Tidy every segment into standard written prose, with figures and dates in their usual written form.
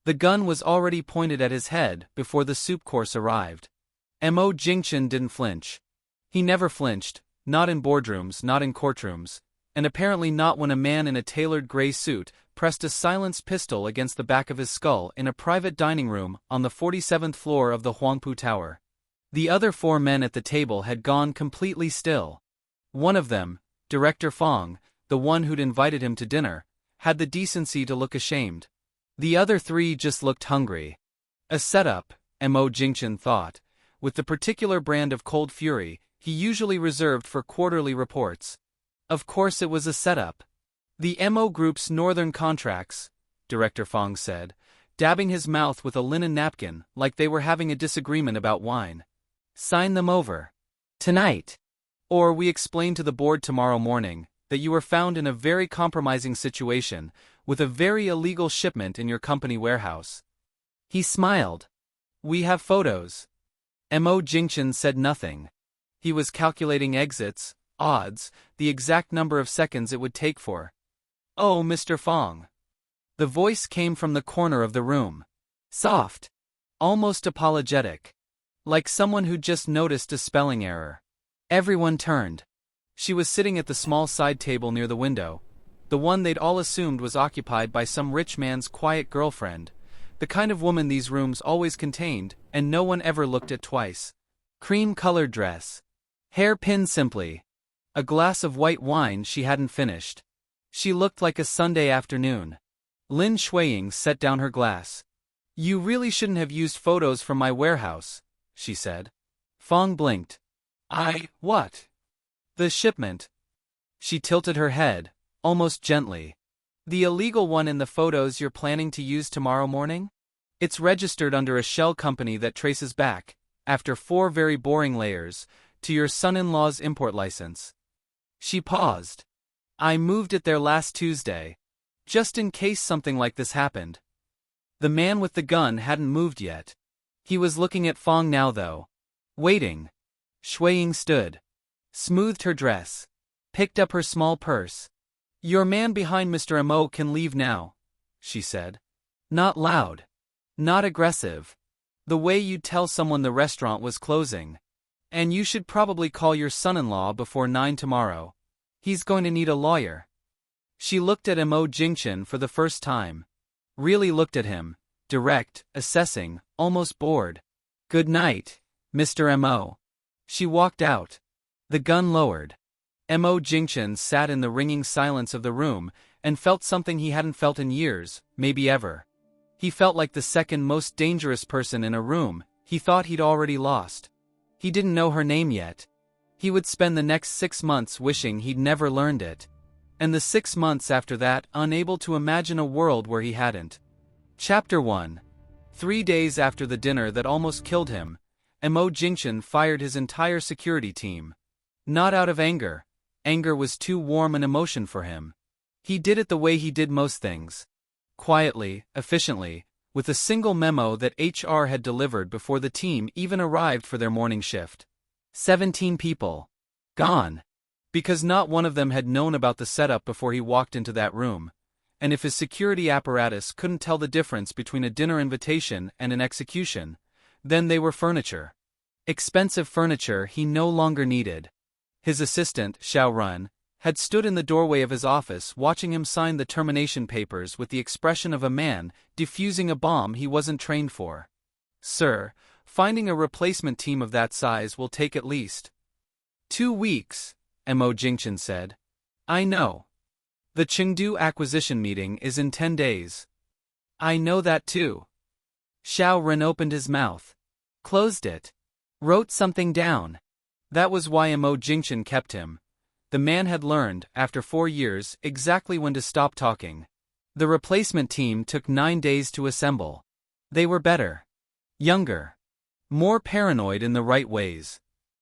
The gun was already pointed at his head before the soup course arrived. MO Jingchen didn't flinch. He never flinched, not in boardrooms, not in courtrooms, and apparently not when a man in a tailored gray suit pressed a silenced pistol against the back of his skull in a private dining room on the 47th floor of the Huangpu Tower. The other 4 men at the table had gone completely still. One of them, Director Fong, the one who'd invited him to dinner, had the decency to look ashamed. The other 3 just looked hungry. A setup, MO Jingchen thought, with the particular brand of cold fury he usually reserved for quarterly reports. Of course it was a setup. The MO Group's northern contracts, Director Fong said, dabbing his mouth with a linen napkin like they were having a disagreement about wine. Sign them over. Tonight. Or we explain to the board tomorrow morning that you were found in a very compromising situation with a very illegal shipment in your company warehouse. He smiled. We have photos. MO Jingchen said nothing. He was calculating exits, odds, the exact number of seconds it would take for. Oh, Mr. Fong. The voice came from the corner of the room. Soft. Almost apologetic. Like someone who'd just noticed a spelling error. Everyone turned. She was sitting at the small side table near the window, the one they'd all assumed was occupied by some rich man's quiet girlfriend, the kind of woman these rooms always contained and no one ever looked at twice. Cream-colored dress. Hair pinned simply. A glass of white wine she hadn't finished. She looked like a Sunday afternoon. LIN XUEYING set down her glass. You really shouldn't have used photos from my warehouse, she said. Fong blinked. What? The shipment. She tilted her head, almost gently. The illegal one in the photos you're planning to use tomorrow morning? It's registered under a shell company that traces back, after 4 very boring layers, to your son-in-law's import license. She paused. I moved it there last Tuesday. Just in case something like this happened. The man with the gun hadn't moved yet. He was looking at Fong now though. Waiting. XUEYING stood. Smoothed her dress. Picked up her small purse. Your man behind Mr. MO can leave now, she said. Not loud. Not aggressive. The way you'd tell someone the restaurant was closing. And you should probably call your son-in-law before 9 tomorrow. He's going to need a lawyer. She looked at MO Jingchen for the first time. Really looked at him, direct, assessing, almost bored. Good night, Mr. MO. She walked out. The gun lowered. MO Jingchen sat in the ringing silence of the room and felt something he hadn't felt in years, maybe ever. He felt like the second most dangerous person in a room he thought he'd already lost. He didn't know her name yet. He would spend the next 6 months wishing he'd never learned it. And the 6 months after that unable to imagine a world where he hadn't. Chapter 1. 3 days after the dinner that almost killed him, MO Jingchen fired his entire security team. Not out of anger. Anger was too warm an emotion for him. He did it the way he did most things. Quietly, efficiently, with a single memo that HR had delivered before the team even arrived for their morning shift. 17 people. Gone. Because not one of them had known about the setup before he walked into that room, and if his security apparatus couldn't tell the difference between a dinner invitation and an execution, then they were furniture. Expensive furniture he no longer needed. His assistant, Xiao Run, had stood in the doorway of his office watching him sign the termination papers with the expression of a man defusing a bomb he wasn't trained for. Sir, finding a replacement team of that size will take at least 2 weeks, MO Jingchen said. I know. The Chengdu acquisition meeting is in 10 days. I know that too. Xiao Ren opened his mouth. Closed it. Wrote something down. That was why MO Jingchen kept him. The man had learned, after 4 years, exactly when to stop talking. The replacement team took 9 days to assemble. They were better. Younger. More paranoid in the right ways.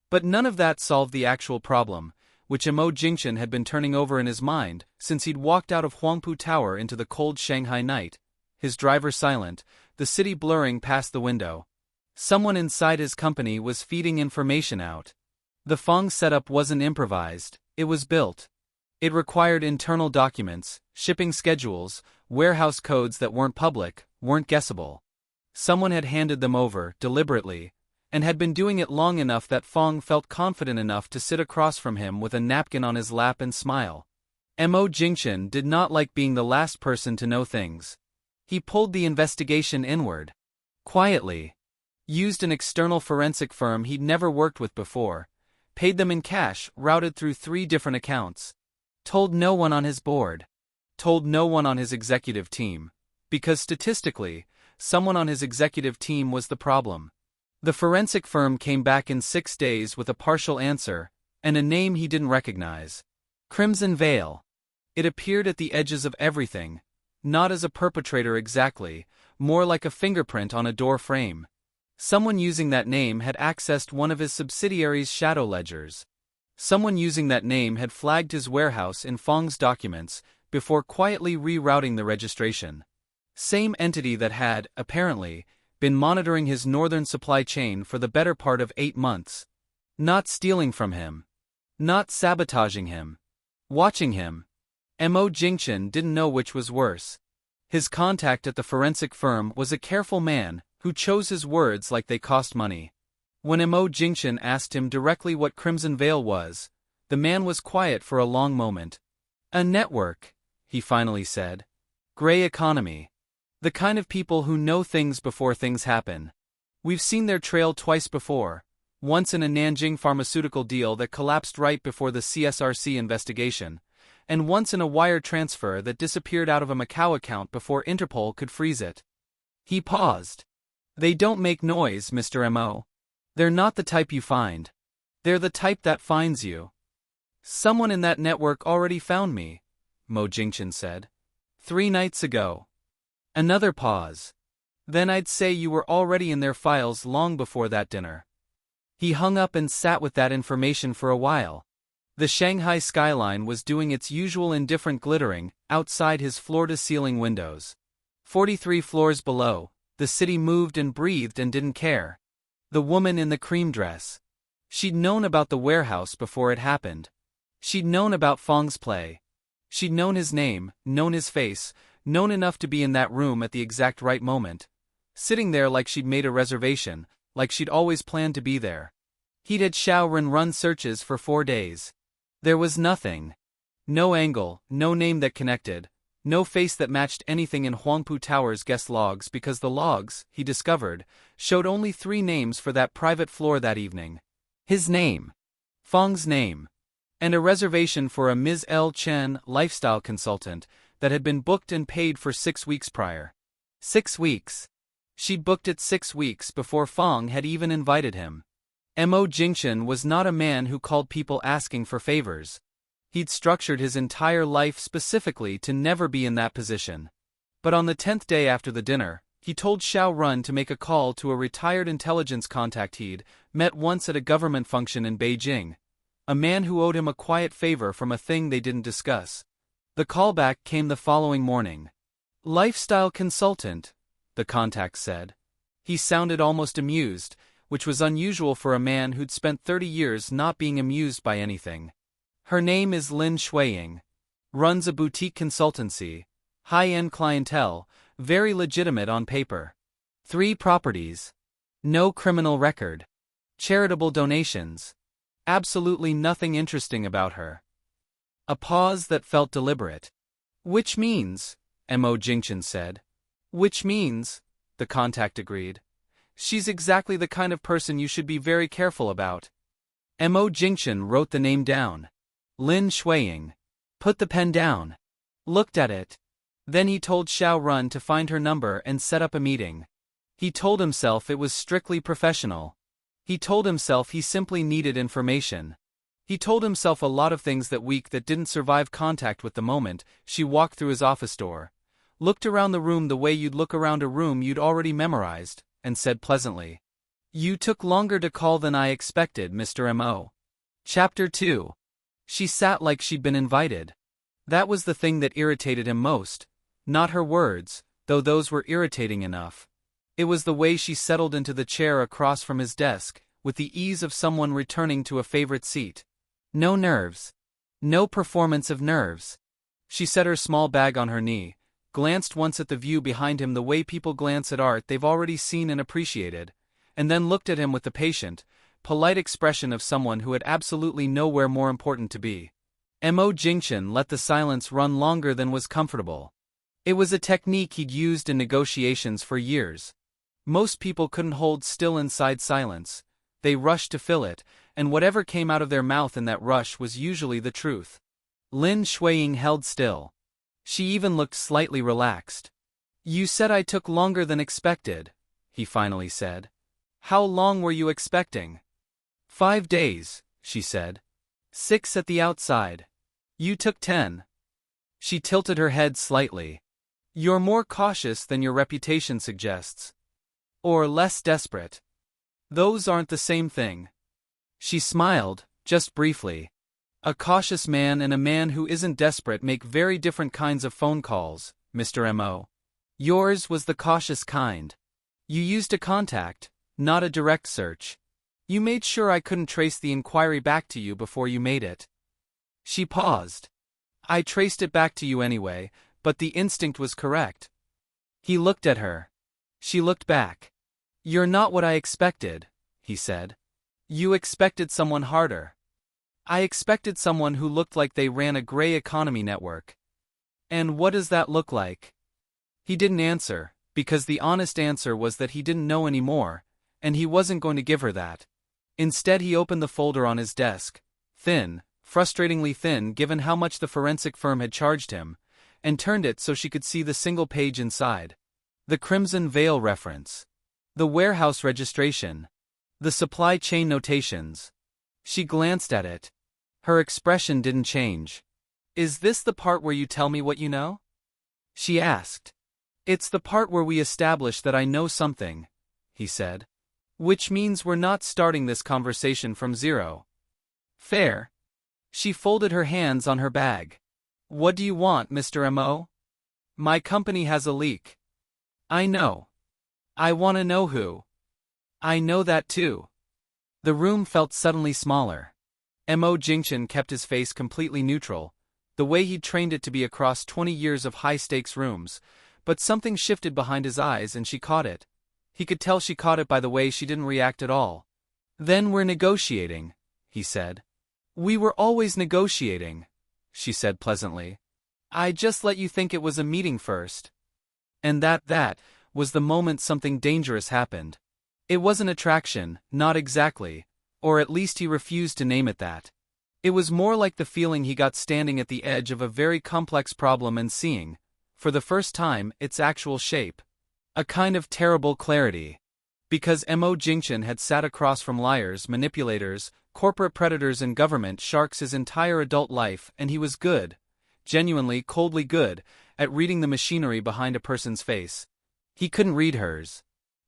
But none of that solved the actual problem, which MO Jingchen had been turning over in his mind since he'd walked out of Huangpu Tower into the cold Shanghai night, his driver silent, the city blurring past the window. Someone inside his company was feeding information out. The Fong setup wasn't improvised, it was built. It required internal documents, shipping schedules, warehouse codes that weren't public, weren't guessable. Someone had handed them over, deliberately, and had been doing it long enough that Fong felt confident enough to sit across from him with a napkin on his lap and smile. MO Jingcheng did not like being the last person to know things. He pulled the investigation inward. Quietly. Used an external forensic firm he'd never worked with before. Paid them in cash, routed through 3 different accounts. Told no one on his board. Told no one on his executive team. Because statistically, someone on his executive team was the problem. The forensic firm came back in 6 days with a partial answer, and a name he didn't recognize. Crimson Veil. It appeared at the edges of everything, not as a perpetrator exactly, more like a fingerprint on a door frame. Someone using that name had accessed one of his subsidiaries' shadow ledgers. Someone using that name had flagged his warehouse in Fong's documents before quietly rerouting the registration. Same entity that had, apparently, been monitoring his northern supply chain for the better part of 8 months. Not stealing from him. Not sabotaging him. Watching him. MO Jingcheng didn't know which was worse. His contact at the forensic firm was a careful man who chose his words like they cost money. When MO Jingcheng asked him directly what Crimson Veil was, the man was quiet for a long moment. A network, he finally said. Gray economy. The kind of people who know things before things happen. We've seen their trail twice before, once in a Nanjing pharmaceutical deal that collapsed right before the CSRC investigation, and once in a wire transfer that disappeared out of a Macau account before Interpol could freeze it. He paused. They don't make noise, Mr. M.O. They're not the type you find. They're the type that finds you. Someone in that network already found me, Mo Jingcheng said. 3 nights ago. Another pause. Then I'd say you were already in their files long before that dinner. He hung up and sat with that information for a while. The Shanghai skyline was doing its usual indifferent glittering outside his floor-to-ceiling windows. 43 floors below, the city moved and breathed and didn't care. The woman in the cream dress. She'd known about the warehouse before it happened. She'd known about Fong's play. She'd known his name, known his face, known enough to be in that room at the exact right moment. Sitting there like she'd made a reservation, like she'd always planned to be there. He'd had Xiao run searches for 4 days. There was nothing. No angle, no name that connected, no face that matched anything in Huangpu Tower's guest logs because the logs, he discovered, showed only 3 names for that private floor that evening. His name. Fong's name. And a reservation for a Ms. L. Chen, lifestyle consultant, that had been booked and paid for 6 weeks prior. 6 weeks. She'd booked it 6 weeks before Fong had even invited him. MO Jingcheng was not a man who called people asking for favors. He'd structured his entire life specifically to never be in that position. But on the 10th day after the dinner, he told Xiao Run to make a call to a retired intelligence contact he'd met once at a government function in Beijing. A man who owed him a quiet favor from a thing they didn't discuss. The callback came the following morning. Lifestyle consultant, the contact said. He sounded almost amused, which was unusual for a man who'd spent 30 years not being amused by anything. Her name is LIN XUEYING. Runs a boutique consultancy. High-end clientele, very legitimate on paper. 3 properties. No criminal record. Charitable donations. Absolutely nothing interesting about her. A pause that felt deliberate. Which means, MO Jingcheng said. Which means, the contact agreed. She's exactly the kind of person you should be very careful about. MO Jingcheng wrote the name down. LIN XUEYING. Put the pen down. Looked at it. Then he told Xiao Run to find her number and set up a meeting. He told himself it was strictly professional. He told himself he simply needed information. He told himself a lot of things that week that didn't survive contact with the moment she walked through his office door, looked around the room the way you'd look around a room you'd already memorized, and said pleasantly, "You took longer to call than I expected, Mr. M.O." Chapter 2. She sat like she'd been invited. That was the thing that irritated him most. Not her words, though those were irritating enough. It was the way she settled into the chair across from his desk, with the ease of someone returning to a favorite seat. No nerves. No performance of nerves. She set her small bag on her knee, glanced once at the view behind him the way people glance at art they've already seen and appreciated, and then looked at him with the patient, polite expression of someone who had absolutely nowhere more important to be. MO Jingchen let the silence run longer than was comfortable. It was a technique he'd used in negotiations for years. Most people couldn't hold still inside silence. They rushed to fill it, and whatever came out of their mouth in that rush was usually the truth. LIN XUEYING held still. She even looked slightly relaxed. "You said I took longer than expected," he finally said. "How long were you expecting?" 5 days, she said. 6 at the outside. You took 10. She tilted her head slightly. "You're more cautious than your reputation suggests. Or less desperate. Those aren't the same thing." She smiled, just briefly. "A cautious man and a man who isn't desperate make very different kinds of phone calls, Mr. M.O. Yours was the cautious kind. You used a contact, not a direct search. You made sure I couldn't trace the inquiry back to you before you made it." She paused. "I traced it back to you anyway, but the instinct was correct." He looked at her. She looked back. "You're not what I expected," he said. "You expected someone harder." "I expected someone who looked like they ran a gray economy network." "And what does that look like?" He didn't answer, because the honest answer was that he didn't know anymore, and he wasn't going to give her that. Instead he opened the folder on his desk, thin, frustratingly thin given how much the forensic firm had charged him, and turned it so she could see the single page inside. The Crimson Veil reference. The warehouse registration. The supply chain notations. She glanced at it. Her expression didn't change. "Is this the part where you tell me what you know?" she asked. "It's the part where we establish that I know something," he said. "Which means we're not starting this conversation from zero." "Fair." She folded her hands on her bag. "What do you want, Mr. M.O.? My company has a leak." "I know. I want to know who." "I know that too." The room felt suddenly smaller. MO Jingchen kept his face completely neutral, the way he'd trained it to be across 20 years of high-stakes rooms, but something shifted behind his eyes and she caught it. He could tell she caught it by the way she didn't react at all. "Then we're negotiating," he said. "We were always negotiating," she said pleasantly. "I just let you think it was a meeting first." And that was the moment something dangerous happened. It wasn't attraction, not exactly, or at least he refused to name it that. It was more like the feeling he got standing at the edge of a very complex problem and seeing, for the first time, its actual shape. A kind of terrible clarity. Because MO Jingchen had sat across from liars, manipulators, corporate predators and government sharks his entire adult life, and he was good, genuinely coldly good, at reading the machinery behind a person's face. He couldn't read hers.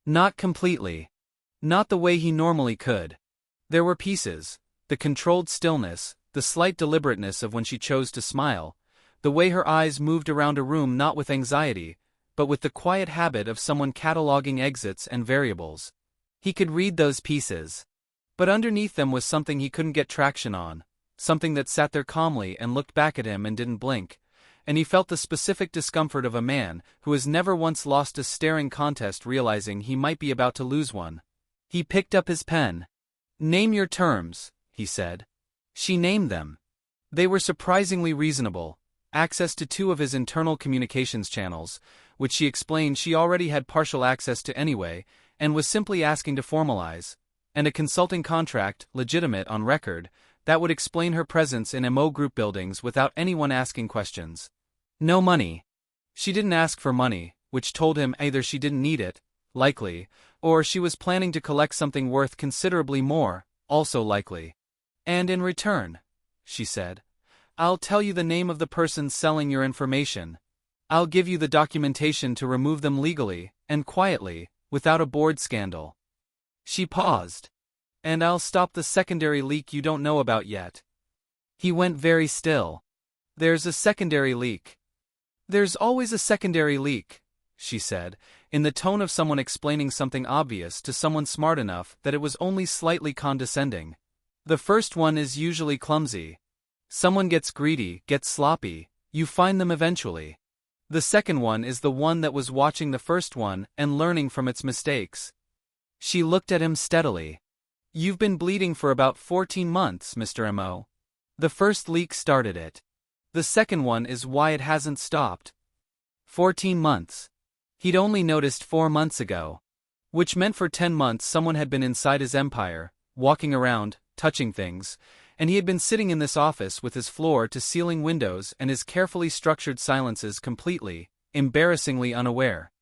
Not completely. Not the way he normally could. There were pieces, the controlled stillness, the slight deliberateness of when she chose to smile, the way her eyes moved around a room not with anxiety, but with the quiet habit of someone cataloging exits and variables. He could read those pieces. But underneath them was something he couldn't get traction on, something that sat there calmly and looked back at him and didn't blink, and he felt the specific discomfort of a man who has never once lost a staring contest realizing he might be about to lose one. He picked up his pen. "Name your terms," he said. She named them. They were surprisingly reasonable. Access to 2 of his internal communications channels, which she explained she already had partial access to anyway, and was simply asking to formalize, and a consulting contract, legitimate on record, that would explain her presence in MO Group buildings without anyone asking questions. No money. She didn't ask for money, which told him either she didn't need it, likely, or she was planning to collect something worth considerably more, also likely. "And in return," she said, "I'll tell you the name of the person selling your information. I'll give you the documentation to remove them legally, and quietly, without a board scandal." She paused. "And I'll stop the secondary leak you don't know about yet." He went very still. "There's a secondary leak." "There's always a secondary leak," she said, in the tone of someone explaining something obvious to someone smart enough that it was only slightly condescending. "The first one is usually clumsy. Someone gets greedy, gets sloppy, you find them eventually. The second one is the one that was watching the first one and learning from its mistakes. She looked at him steadily. You've been bleeding for about 14 months, Mr. MO. The first leak started it. The second one is why it hasn't stopped. 14 months. He'd only noticed 4 months ago. Which meant for 10 months someone had been inside his empire, walking around, touching things, and he had been sitting in this office with his floor-to-ceiling windows and his carefully structured silences completely, embarrassingly unaware.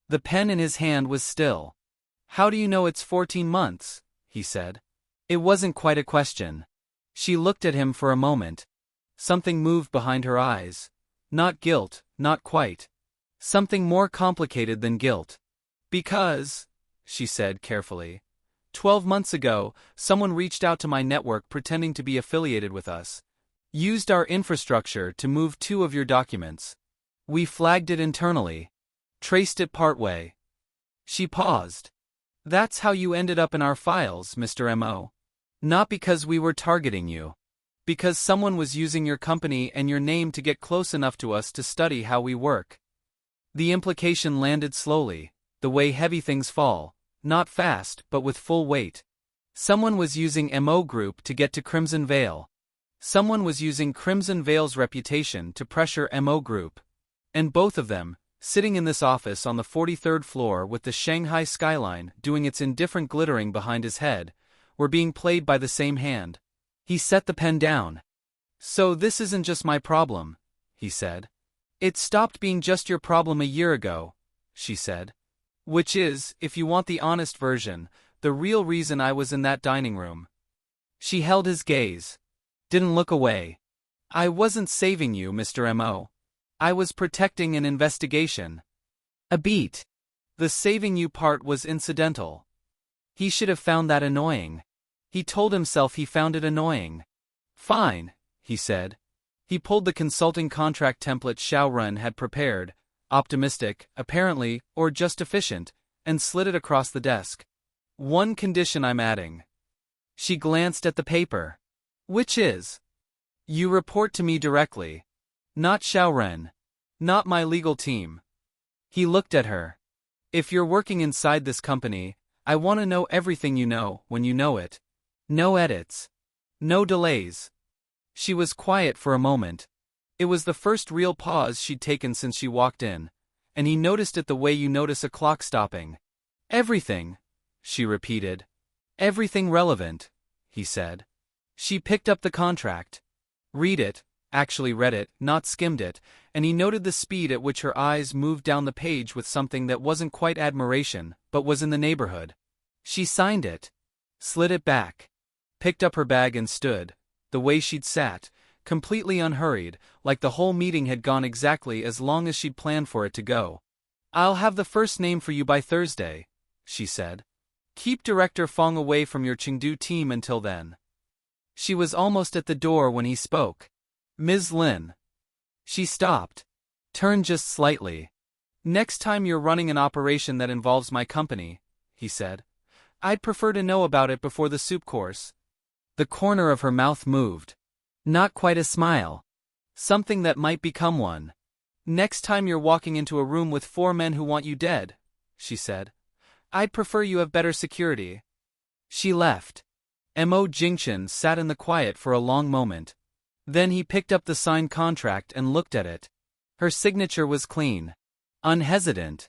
The pen in his hand was still. How do you know it's 14 months? He said. It wasn't quite a question. She looked at him for a moment. Something moved behind her eyes. Not guilt, not quite. Something more complicated than guilt. Because, she said carefully, 12 months ago, someone reached out to my network pretending to be affiliated with us. Used our infrastructure to move 2 of your documents. We flagged it internally. Traced it partway. She paused. That's how you ended up in our files, Mr. MO. Not because we were targeting you. Because someone was using your company and your name to get close enough to us to study how we work. The implication landed slowly, the way heavy things fall, not fast but with full weight. Someone was using MO Group to get to Crimson Veil. Someone was using Crimson Veil's reputation to pressure MO Group. And both of them, sitting in this office on the 43rd floor with the Shanghai skyline doing its indifferent glittering behind his head, were being played by the same hand. He set the pen down. So this isn't just my problem, he said. It stopped being just your problem a year ago, she said. Which is, if you want the honest version, the real reason I was in that dining room. She held his gaze. Didn't look away. I wasn't saving you, Mr. MO. I was protecting an investigation. A beat. The saving you part was incidental. He should have found that annoying. He told himself he found it annoying. Fine, he said. He pulled the consulting contract template Xiao Ren had prepared, optimistic, apparently, or just efficient, and slid it across the desk. One condition I'm adding. She glanced at the paper. Which is? You report to me directly. Not Xiao Ren. Not my legal team. He looked at her. If you're working inside this company, I want to know everything you know when you know it. No edits. No delays. She was quiet for a moment. It was the first real pause she'd taken since she walked in, and he noticed it the way you notice a clock stopping. Everything, she repeated. Everything relevant, he said. She picked up the contract. Read it. Actually read it, not skimmed it, and he noted the speed at which her eyes moved down the page with something that wasn't quite admiration, but was in the neighborhood. She signed it. Slid it back. Picked up her bag and stood, the way she'd sat, completely unhurried, like the whole meeting had gone exactly as long as she'd planned for it to go. I'll have the first name for you by Thursday, she said. Keep Director Fong away from your Chengdu team until then. She was almost at the door when he spoke. Ms. Lin. She stopped. Turned just slightly. Next time you're running an operation that involves my company, he said, I'd prefer to know about it before the soup course. The corner of her mouth moved. Not quite a smile. Something that might become one. Next time you're walking into a room with 4 men who want you dead, she said, I'd prefer you have better security. She left. MO Jingcheng sat in the quiet for a long moment. Then he picked up the signed contract and looked at it. Her signature was clean. Unhesitant.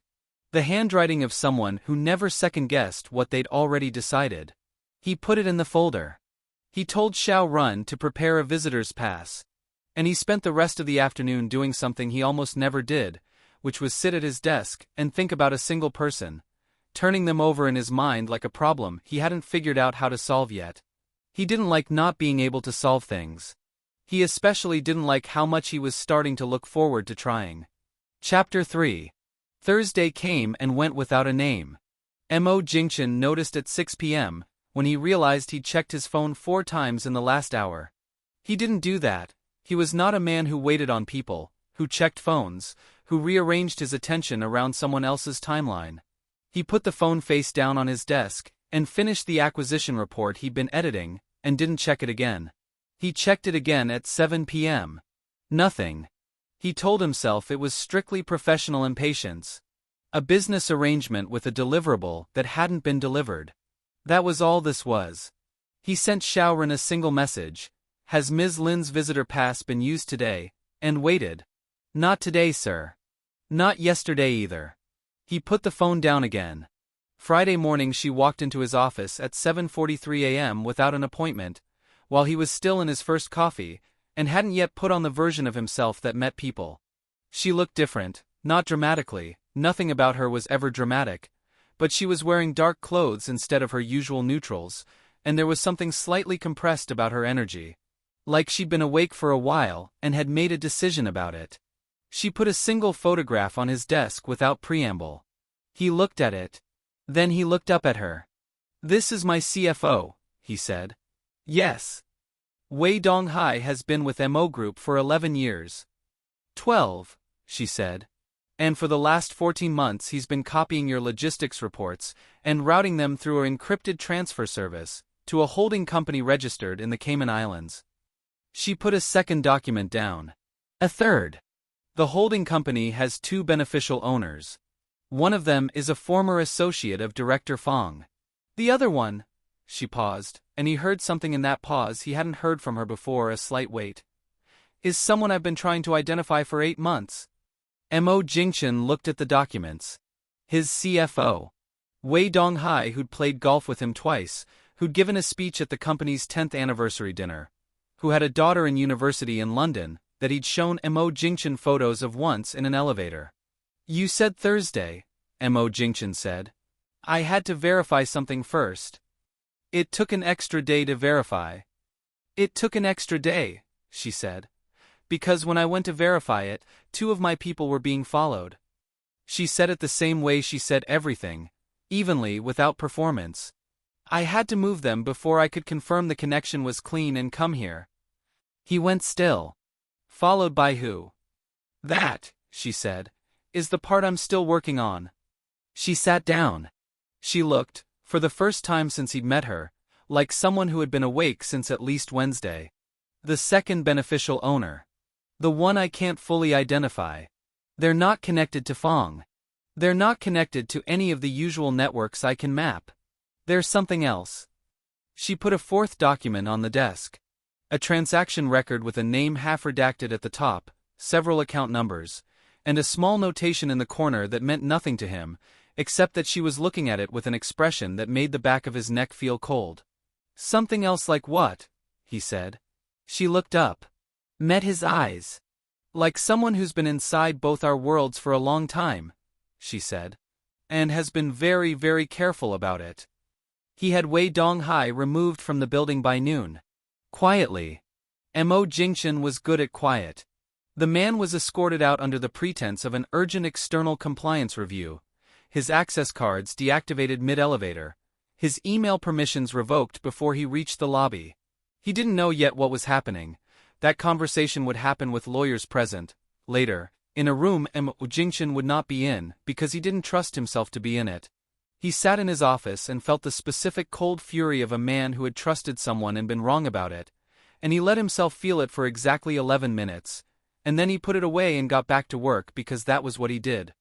The handwriting of someone who never second-guessed what they'd already decided. He put it in the folder. He told Xiao Run to prepare a visitor's pass. And he spent the rest of the afternoon doing something he almost never did, which was sit at his desk and think about a single person, turning them over in his mind like a problem he hadn't figured out how to solve yet. He didn't like not being able to solve things. He especially didn't like how much he was starting to look forward to trying. Chapter 3. Thursday came and went without a name. MO Jingcheng noticed at 6 p.m., when he realized he'd checked his phone 4 times in the last hour. He didn't do that. He was not a man who waited on people, who checked phones, who rearranged his attention around someone else's timeline. He put the phone face down on his desk, and finished the acquisition report he'd been editing, and didn't check it again. He checked it again at 7 p.m. Nothing. He told himself it was strictly professional impatience. A business arrangement with a deliverable that hadn't been delivered. That was all this was. He sent Xiaoren a single message. Has Ms. Lin's visitor pass been used today? And waited. Not today, sir. Not yesterday either. He put the phone down again. Friday morning she walked into his office at 7:43 a.m. without an appointment, while he was still in his first coffee, and hadn't yet put on the version of himself that met people. She looked different, not dramatically, nothing about her was ever dramatic, but she was wearing dark clothes instead of her usual neutrals, and there was something slightly compressed about her energy. Like she'd been awake for a while and had made a decision about it. She put a single photograph on his desk without preamble. He looked at it. Then he looked up at her. "This is my CFO," he said. "Yes. Wei Donghai has been with MO Group for 11 years. 12, she said. And for the last 14 months he's been copying your logistics reports and routing them through our encrypted transfer service to a holding company registered in the Cayman Islands." She put a second document down. "A third. The holding company has 2 beneficial owners. One of them is a former associate of Director Fong. The other one," she paused, and he heard something in that pause he hadn't heard from her before, a slight wait, "is someone I've been trying to identify for 8 months. MO Jingchen looked at the documents. His CFO. Wei Donghai, who'd played golf with him twice, who'd given a speech at the company's 10th anniversary dinner, who had a daughter in university in London, that he'd shown MO Jingchen photos of once in an elevator. "You said Thursday," MO Jingchen said. "I had to verify something first." "It took an extra day to verify." "It took an extra day," she said. "Because when I went to verify it, 2 of my people were being followed." She said it the same way she said everything, evenly, without performance. "I had to move them before I could confirm the connection was clean and come here." He went still. "Followed by who?" "That," she said, "is the part I'm still working on." She sat down. She looked, for the first time since he'd met her, like someone who had been awake since at least Wednesday. "The second beneficial owner. The one I can't fully identify. They're not connected to Fong. They're not connected to any of the usual networks I can map. There's something else." She put a 4th document on the desk. A transaction record with a name half redacted at the top, several account numbers, and a small notation in the corner that meant nothing to him, except that she was looking at it with an expression that made the back of his neck feel cold. "Something else like what?" he said. She looked up. Met his eyes. "Like someone who's been inside both our worlds for a long time," she said. "And has been very, very careful about it." He had Wei Donghai removed from the building by noon. Quietly. MO Jingchen was good at quiet. The man was escorted out under the pretense of an urgent external compliance review, his access cards deactivated mid-elevator, his email permissions revoked before he reached the lobby. He didn't know yet what was happening. That conversation would happen with lawyers present, later, in a room MO Jingchen would not be in because he didn't trust himself to be in it. He sat in his office and felt the specific cold fury of a man who had trusted someone and been wrong about it, and he let himself feel it for exactly 11 minutes, and then he put it away and got back to work because that was what he did.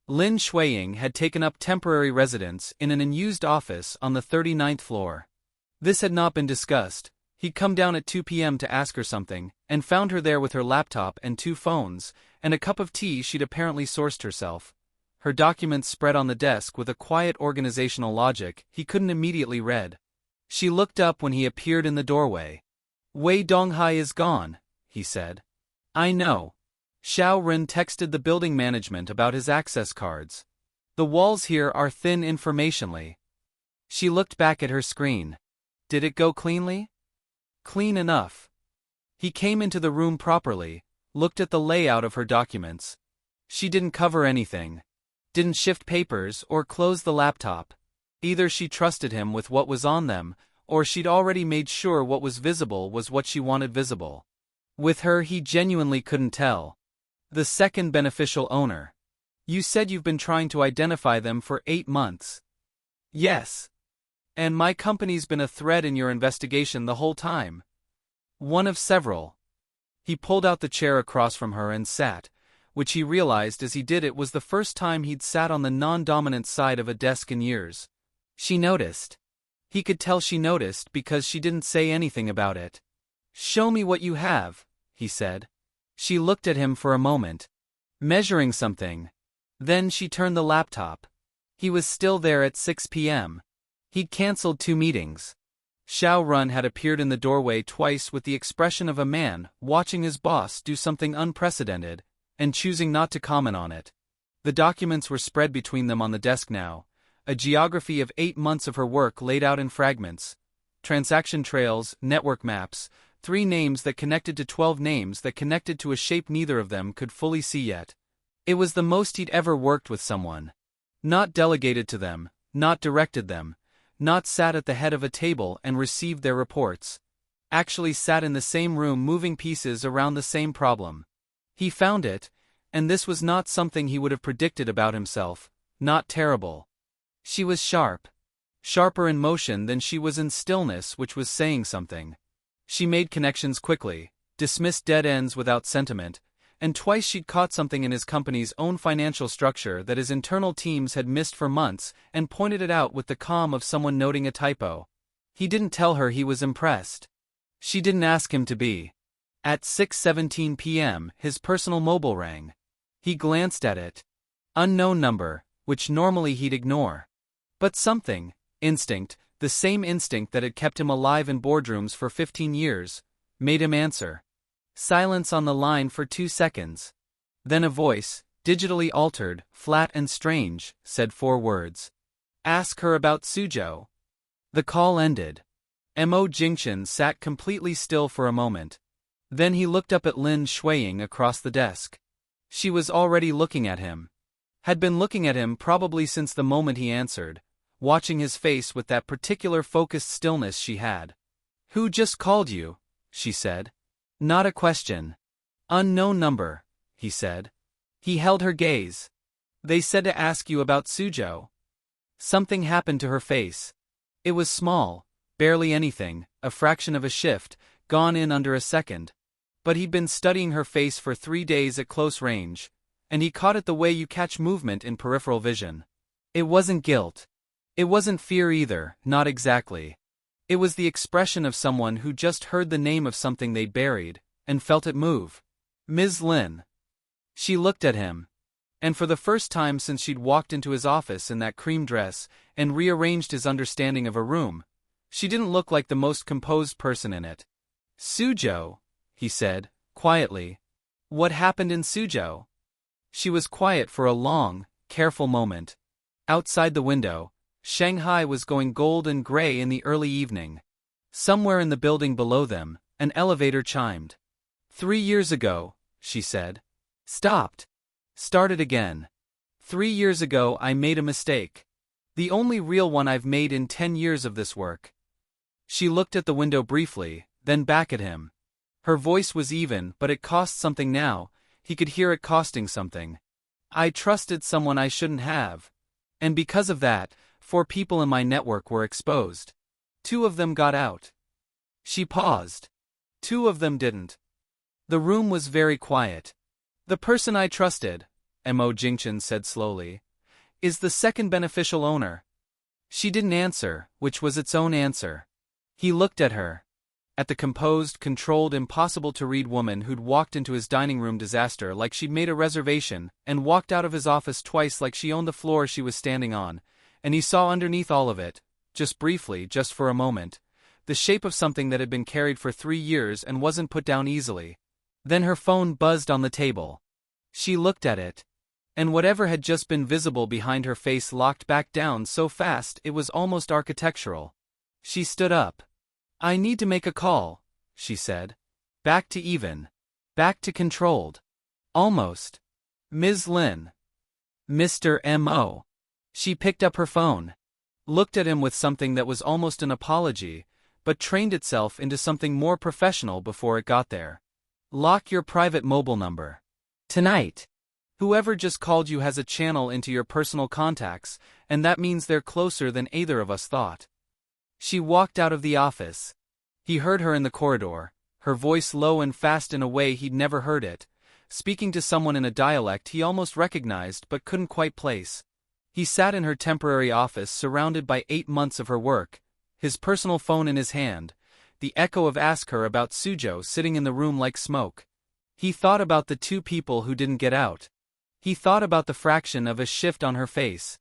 LIN XUEYING had taken up temporary residence in an unused office on the 39th floor. This had not been discussed. He'd come down at 2 p.m. to ask her something, and found her there with her laptop and 2 phones, and a cup of tea she'd apparently sourced herself. Her documents spread on the desk with a quiet organizational logic he couldn't immediately read. She looked up when he appeared in the doorway. "Wei Donghai is gone," he said. "I know." Xiao Ren texted the building management about his access cards. "The walls here are thin informationally." She looked back at her screen. "Did it go cleanly?" "Clean enough." He came into the room properly, looked at the layout of her documents. She didn't cover anything. Didn't shift papers or close the laptop. Either she trusted him with what was on them, or she'd already made sure what was visible was what she wanted visible. With her he genuinely couldn't tell. "The second beneficial owner. You said you've been trying to identify them for 8 months. "Yes. And my company's been a thread in your investigation the whole time." "One of several." He pulled out the chair across from her and sat, which he realized as he did it was the first time he'd sat on the non-dominant side of a desk in years. She noticed. He could tell she noticed because she didn't say anything about it. "Show me what you have," he said. She looked at him for a moment, measuring something. Then she turned the laptop. He was still there at 6 p.m. He'd cancelled 2 meetings. Xiao Run had appeared in the doorway twice with the expression of a man watching his boss do something unprecedented and choosing not to comment on it. The documents were spread between them on the desk now, a geography of 8 months of her work laid out in fragments, transaction trails, network maps, 3 names that connected to 12 names that connected to a shape neither of them could fully see yet. It was the most he'd ever worked with someone. Not delegated to them, not directed them, not sat at the head of a table and received their reports. Actually sat in the same room moving pieces around the same problem. He found it, and this was not something he would have predicted about himself, not terrible. She was sharp. Sharper in motion than she was in stillness, which was saying something. She made connections quickly, dismissed dead ends without sentiment, and twice she'd caught something in his company's own financial structure that his internal teams had missed for months and pointed it out with the calm of someone noting a typo. He didn't tell her he was impressed. She didn't ask him to be. At 6:17 p.m., his personal mobile rang. He glanced at it. Unknown number, which normally he'd ignore. But something, instinct, the same instinct that had kept him alive in boardrooms for 15 years, made him answer. Silence on the line for 2 seconds. Then a voice, digitally altered, flat and strange, said 4 words. "Ask her about Suzhou." The call ended. MO Jingchen sat completely still for a moment. Then he looked up at LIN XUEYING across the desk. She was already looking at him. Had been looking at him probably since the moment he answered, watching his face with that particular focused stillness she had. "Who just called you?" she said. Not a question. "Unknown number," he said. He held her gaze. "They said to ask you about Suzhou." Something happened to her face. It was small, barely anything, a fraction of a shift, gone in under a second. But he'd been studying her face for 3 days at close range, and he caught it the way you catch movement in peripheral vision. It wasn't guilt. It wasn't fear either, not exactly. It was the expression of someone who just heard the name of something they'd buried, and felt it move. "Ms. Lin." She looked at him. And for the first time since she'd walked into his office in that cream dress and rearranged his understanding of a room, she didn't look like the most composed person in it. "Suzhou," he said, quietly. "What happened in Suzhou?" She was quiet for a long, careful moment. Outside the window, Shanghai was going gold and gray in the early evening. Somewhere in the building below them, an elevator chimed. 3 years ago," she said. Stopped. Started again. 3 years ago I made a mistake. The only real one I've made in 10 years of this work." She looked at the window briefly, then back at him. Her voice was even, but it cost something now. He could hear it costing something. "I trusted someone I shouldn't have. And because of that, 4 people in my network were exposed. 2 of them got out." She paused. 2 of them didn't. The room was very quiet. "The person I trusted," MO Jingchen said slowly, "is the second beneficial owner." She didn't answer, which was its own answer. He looked at her. At the composed, controlled, impossible-to-read woman who'd walked into his dining room disaster like she'd made a reservation and walked out of his office twice like she owned the floor she was standing on, and he saw underneath all of it, just briefly, just for a moment, the shape of something that had been carried for 3 years and wasn't put down easily. Then her phone buzzed on the table. She looked at it. And whatever had just been visible behind her face locked back down so fast it was almost architectural. She stood up. "I need to make a call," she said. "Back to even. Back to controlled. Almost. Ms. Lin." "Mr. M.O." She picked up her phone. Looked at him with something that was almost an apology, but trained itself into something more professional before it got there. "Lock your private mobile number. Tonight. Whoever just called you has a channel into your personal contacts, and that means they're closer than either of us thought." She walked out of the office. He heard her in the corridor, her voice low and fast in a way he'd never heard it, speaking to someone in a dialect he almost recognized but couldn't quite place. He sat in her temporary office surrounded by 8 months of her work, his personal phone in his hand, the echo of Ask Her About Suzhou sitting in the room like smoke. He thought about the 2 people who didn't get out. He thought about the fraction of a shift on her face.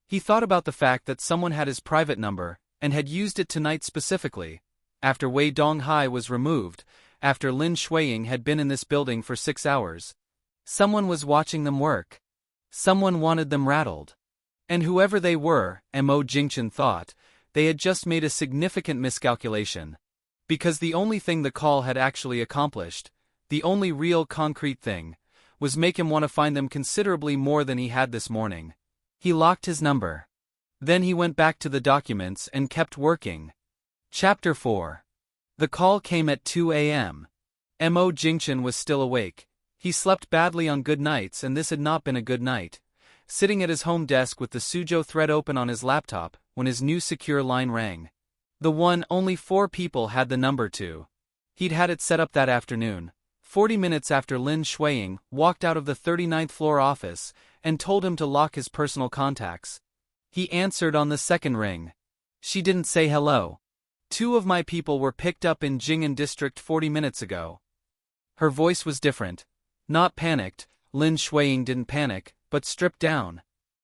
He thought about the fact that someone had his private number, and had used it tonight specifically, after Wei Donghai was removed, after Lin XUEYING had been in this building for 6 hours. Someone was watching them work. Someone wanted them rattled. And whoever they were, MO Jingchen thought, they had just made a significant miscalculation. Because the only thing the call had actually accomplished, the only real concrete thing, was make him want to find them considerably more than he had this morning. He locked his number. Then he went back to the documents and kept working. Chapter 4. The call came at 2 a.m. MO Jingchen was still awake. He slept badly on good nights and this had not been a good night. Sitting at his home desk with the Suzhou thread open on his laptop, when his new secure line rang. The one only 4 people had the number to. He'd had it set up that afternoon, 40 minutes after Lin XUEYING walked out of the 39th floor office and told him to lock his personal contacts. He answered on the second ring. She didn't say hello. 2 of my people were picked up in Jing'an district 40 minutes ago. Her voice was different. Not panicked, Lin XUEYING didn't panic, but stripped down.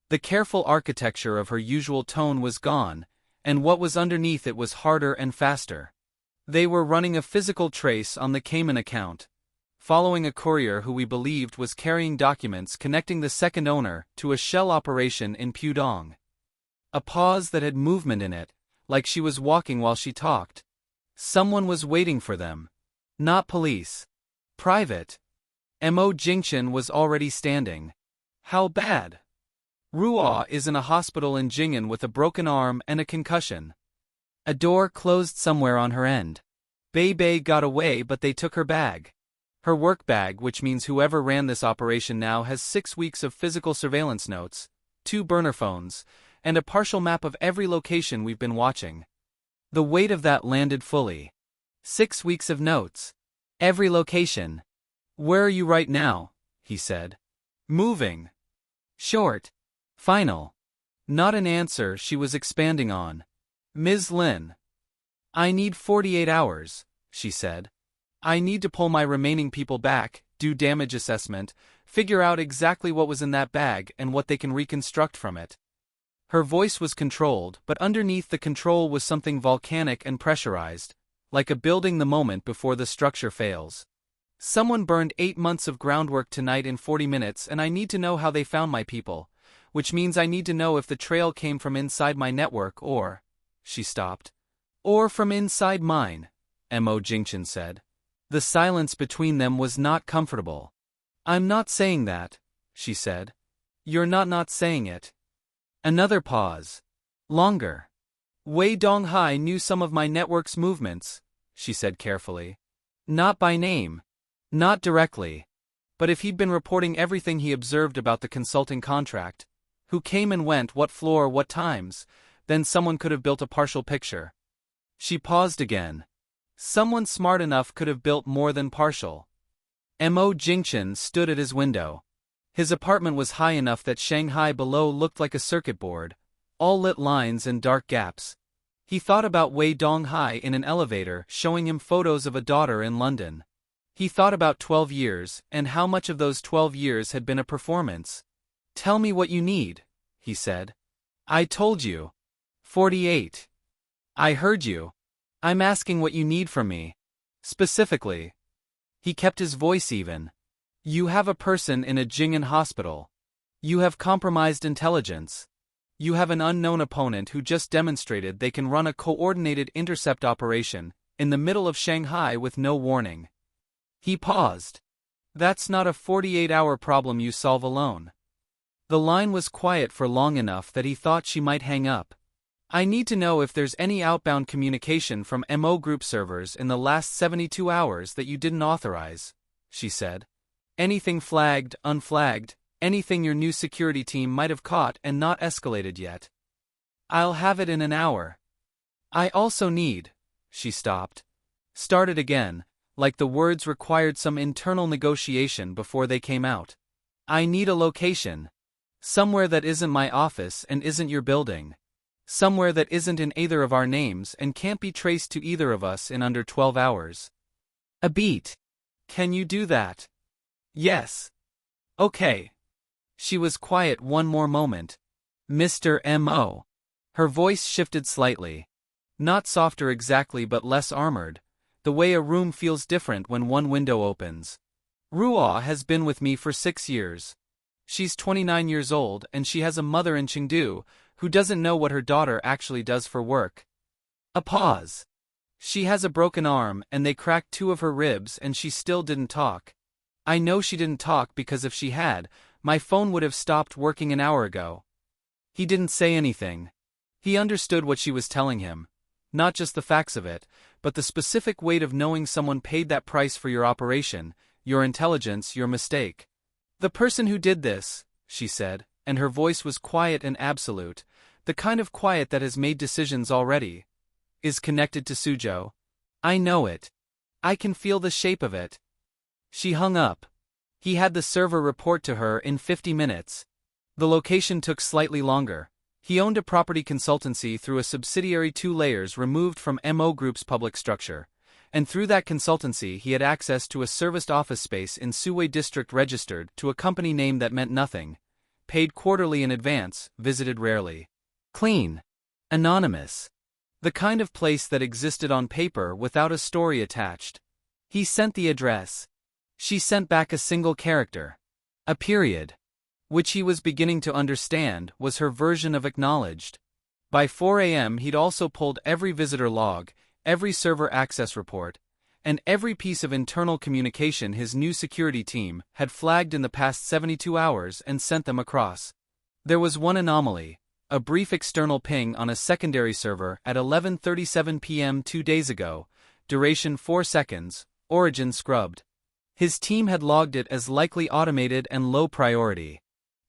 The careful architecture of her usual tone was gone, and what was underneath it was harder and faster. They were running a physical trace on the Cayman account, following a courier who we believed was carrying documents connecting the second owner to a shell operation in Pudong. A pause that had movement in it, like she was walking while she talked. Someone was waiting for them. Not police. Private. MO Jingchen was already standing. How bad? Ruo is in a hospital in Jing'an with a broken arm and a concussion. A door closed somewhere on her end. Bei got away but they took her bag. Her work bag, which means whoever ran this operation now has 6 weeks of physical surveillance notes, 2 burner phones, and a partial map of every location we've been watching. The weight of that landed fully. 6 weeks of notes. Every location. Where are you right now? He said. Moving. Short. Final. Not an answer she was expanding on. Ms. Lin. I need 48 hours, she said. I need to pull my remaining people back, do damage assessment, figure out exactly what was in that bag and what they can reconstruct from it. Her voice was controlled, but underneath the control was something volcanic and pressurized, like a building the moment before the structure fails. Someone burned 8 months of groundwork tonight in 40 minutes and I need to know how they found my people, which means I need to know if the trail came from inside my network or, she stopped, or from inside mine, MO Jingchen said. The silence between them was not comfortable. I'm not saying that, she said. You're not saying it. Another pause. Longer. Wei Donghai knew some of my network's movements, she said carefully. Not by name. Not directly. But if he'd been reporting everything he observed about the consulting contract, who came and went, what floor, what times, then someone could have built a partial picture. She paused again. Someone smart enough could have built more than partial. MO Jingchen stood at his window. His apartment was high enough that Shanghai below looked like a circuit board, all lit lines and dark gaps. He thought about Wei Donghai in an elevator showing him photos of a daughter in London. He thought about 12 years and how much of those 12 years had been a performance. Tell me what you need, he said. I told you. 48. I heard you. I'm asking what you need from me. Specifically. He kept his voice even. You have a person in a Jing'an hospital. You have compromised intelligence. You have an unknown opponent who just demonstrated they can run a coordinated intercept operation in the middle of Shanghai with no warning. He paused. That's not a 48-hour problem you solve alone. The line was quiet for long enough that he thought she might hang up. I need to know if there's any outbound communication from MO Group servers in the last 72 hours that you didn't authorize, she said. Anything flagged, unflagged, anything your new security team might have caught and not escalated yet. I'll have it in an hour. I also need, she stopped. Started again, like the words required some internal negotiation before they came out. I need a location. Somewhere that isn't my office and isn't your building. Somewhere that isn't in either of our names and can't be traced to either of us in under 12 hours. A beat. Can you do that? Yes. Okay. She was quiet one more moment. Mr. M.O. Her voice shifted slightly. Not softer exactly but less armored, the way a room feels different when one window opens. Ruo has been with me for 6 years. She's 29 years old and she has a mother in Chengdu who doesn't know what her daughter actually does for work. A pause. She has a broken arm and they cracked 2 of her ribs and she still didn't talk. I know she didn't talk because if she had, my phone would have stopped working an hour ago. He didn't say anything. He understood what she was telling him. Not just the facts of it, but the specific weight of knowing someone paid that price for your operation, your intelligence, your mistake. The person who did this, she said, and her voice was quiet and absolute, the kind of quiet that has made decisions already, is connected to Suzhou. I know it. I can feel the shape of it. She hung up. He had the server report to her in 50 minutes. The location took slightly longer. He owned a property consultancy through a subsidiary 2 layers removed from MO Group's public structure, and through that consultancy he had access to a serviced office space in Suwei district registered to a company name that meant nothing, paid quarterly in advance, visited rarely. Clean. Anonymous. The kind of place that existed on paper without a story attached. He sent the address. She sent back a single character. A period. Which he was beginning to understand was her version of acknowledged. By 4 a.m. he'd also pulled every visitor log, every server access report, and every piece of internal communication his new security team had flagged in the past 72 hours and sent them across. There was one anomaly, a brief external ping on a secondary server at 11:37 p.m. 2 days ago, duration 4 seconds, origin scrubbed. His team had logged it as likely automated and low priority.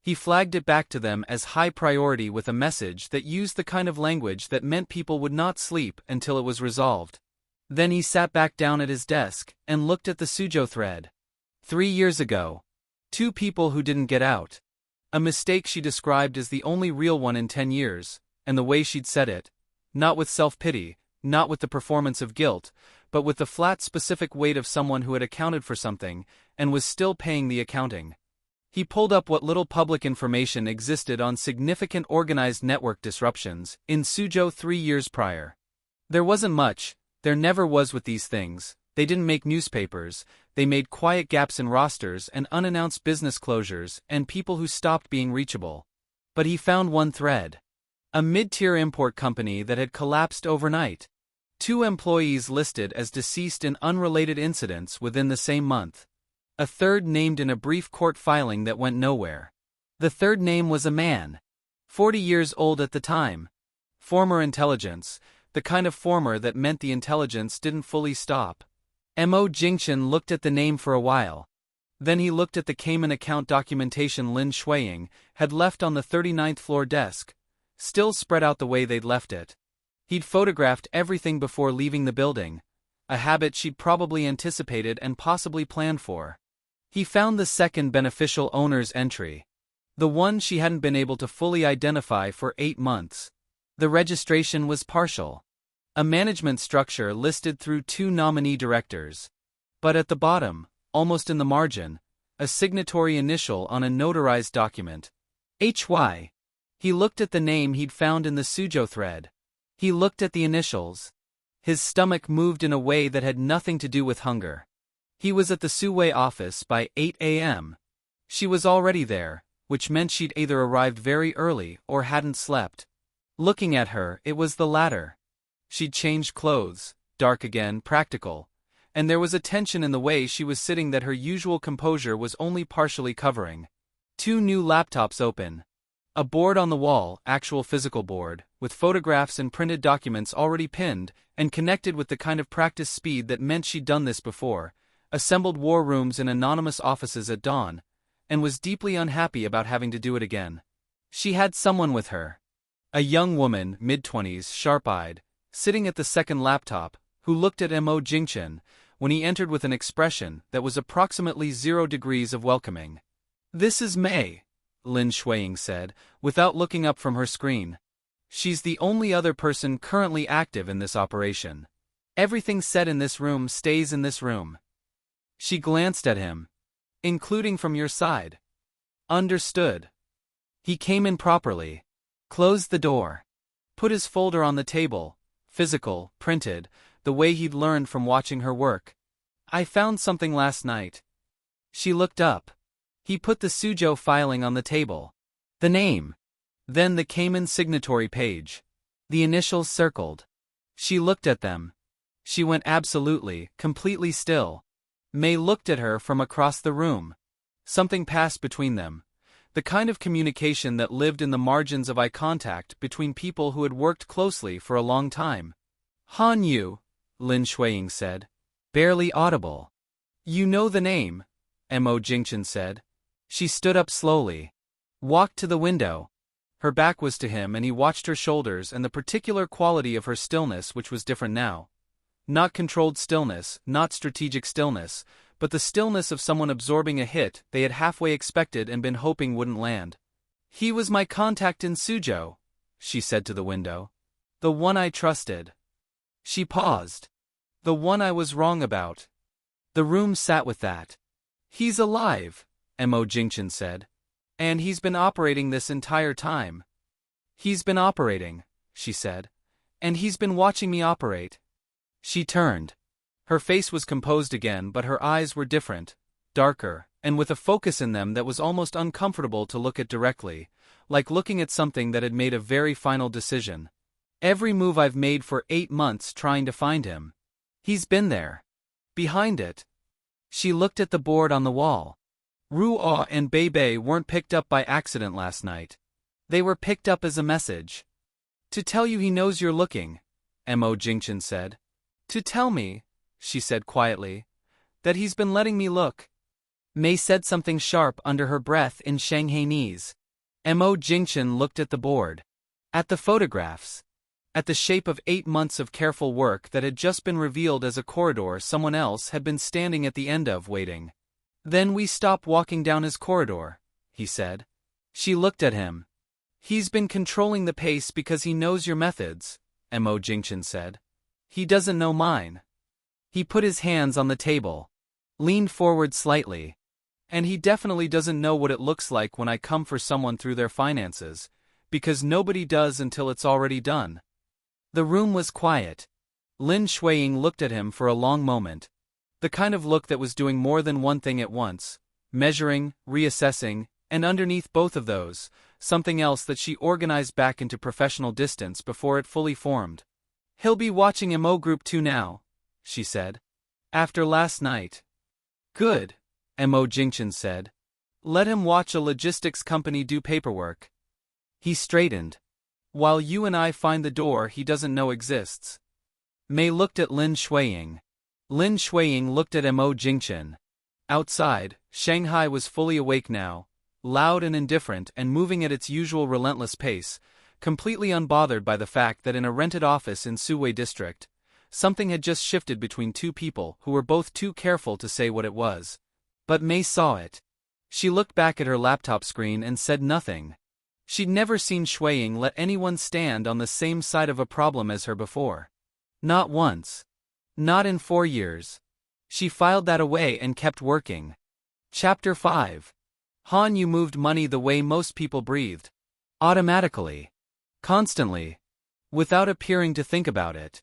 He flagged it back to them as high priority with a message that used the kind of language that meant people would not sleep until it was resolved. Then he sat back down at his desk and looked at the Suzhou thread. 3 years ago. 2 people who didn't get out. A mistake she described as the only real one in 10 years, and the way she'd said it, not with self-pity, not with the performance of guilt, but with the flat specific weight of someone who had accounted for something, and was still paying the accounting. He pulled up what little public information existed on significant organized network disruptions in Suzhou 3 years prior. There wasn't much, there never was with these things. They didn't make newspapers, they made quiet gaps in rosters and unannounced business closures and people who stopped being reachable. But he found one thread. A mid-tier import company that had collapsed overnight. 2 employees listed as deceased in unrelated incidents within the same month. A third named in a brief court filing that went nowhere. The third name was a man. 40 years old at the time. Former intelligence, the kind of former that meant the intelligence didn't fully stop. MO Jingchen looked at the name for a while. Then he looked at the Cayman account documentation LIN XUEYING had left on the 39th floor desk, still spread out the way they'd left it. He'd photographed everything before leaving the building, a habit she'd probably anticipated and possibly planned for. He found the second beneficial owner's entry. The one she hadn't been able to fully identify for 8 months. The registration was partial. A management structure listed through 2 nominee directors. But at the bottom, almost in the margin, a signatory initial on a notarized document. HY. He looked at the name he'd found in the Suzhou thread. He looked at the initials. His stomach moved in a way that had nothing to do with hunger. He was at the Suwei office by 8 a.m. She was already there, which meant she'd either arrived very early or hadn't slept. Looking at her, it was the latter. She'd changed clothes, dark again, practical, and there was a tension in the way she was sitting that her usual composure was only partially covering. 2 new laptops open. A board on the wall, actual physical board, with photographs and printed documents already pinned and connected with the kind of practice speed that meant she'd done this before. Assembled war rooms in anonymous offices at dawn, and was deeply unhappy about having to do it again. She had someone with her. A young woman, mid-20s, sharp-eyed, sitting at the second laptop, who looked at MO Jingchen, when he entered with an expression that was approximately 0 degrees of welcoming. "This is May," LIN XUEYING said, without looking up from her screen. "She's the only other person currently active in this operation. Everything said in this room stays in this room." She glanced at him. "Including from your side." "Understood." He came in properly. Closed the door. Put his folder on the table, physical, printed, the way he'd learned from watching her work. "I found something last night." She looked up. He put the Suzhou filing on the table. The name. Then the Cayman signatory page. The initials circled. She looked at them. She went absolutely, completely still. May looked at her from across the room. Something passed between them. The kind of communication that lived in the margins of eye contact between people who had worked closely for a long time. "Han Yu," LIN XUEYING said. Barely audible. "You know the name," MO JINGCHEN said. She stood up slowly. Walked to the window. Her back was to him and he watched her shoulders and the particular quality of her stillness, which was different now. Not controlled stillness, not strategic stillness, but the stillness of someone absorbing a hit they had halfway expected and been hoping wouldn't land. "He was my contact in Suzhou," she said to the window. "The one I trusted." She paused. "The one I was wrong about." The room sat with that. "He's alive," MO JINGCHEN said. "And he's been operating this entire time." "He's been operating," she said. "And he's been watching me operate." She turned. Her face was composed again, but her eyes were different, darker, and with a focus in them that was almost uncomfortable to look at directly, like looking at something that had made a very final decision. "Every move I've made for 8 months trying to find him. He's been there. Behind it." She looked at the board on the wall. "Ruo and Bei weren't picked up by accident last night. They were picked up as a message. To tell you he knows you're looking," MO JINGCHEN said. "To tell me," she said quietly, "that he's been letting me look." May said something sharp under her breath in Shanghainese. MO JINGCHEN looked at the board. At the photographs. At the shape of 8 months of careful work that had just been revealed as a corridor someone else had been standing at the end of, waiting. "Then we stop walking down his corridor," he said. She looked at him. "He's been controlling the pace because he knows your methods," MO JINGCHEN said. "He doesn't know mine." He put his hands on the table. Leaned forward slightly. "And he definitely doesn't know what it looks like when I come for someone through their finances, because nobody does until it's already done." The room was quiet. LIN XUEYING looked at him for a long moment. The kind of look that was doing more than one thing at once, measuring, reassessing, and underneath both of those, something else that she organized back into professional distance before it fully formed. "He'll be watching MO Group 2 now," she said. "After last night." "Good," MO JINGCHEN said. "Let him watch a logistics company do paperwork." He straightened. "While you and I find the door he doesn't know exists." May looked at LIN XUEYING. LIN XUEYING looked at MO JINGCHEN. Outside, Shanghai was fully awake now, loud and indifferent and moving at its usual relentless pace, completely unbothered by the fact that in a rented office in Suwei district, something had just shifted between two people who were both too careful to say what it was. But May saw it. She looked back at her laptop screen and said nothing. She'd never seen XUEYING let anyone stand on the same side of a problem as her before. Not once. Not in 4 years. She filed that away and kept working. Chapter 5. Han Yu moved money the way most people breathed. Automatically. Constantly. Without appearing to think about it.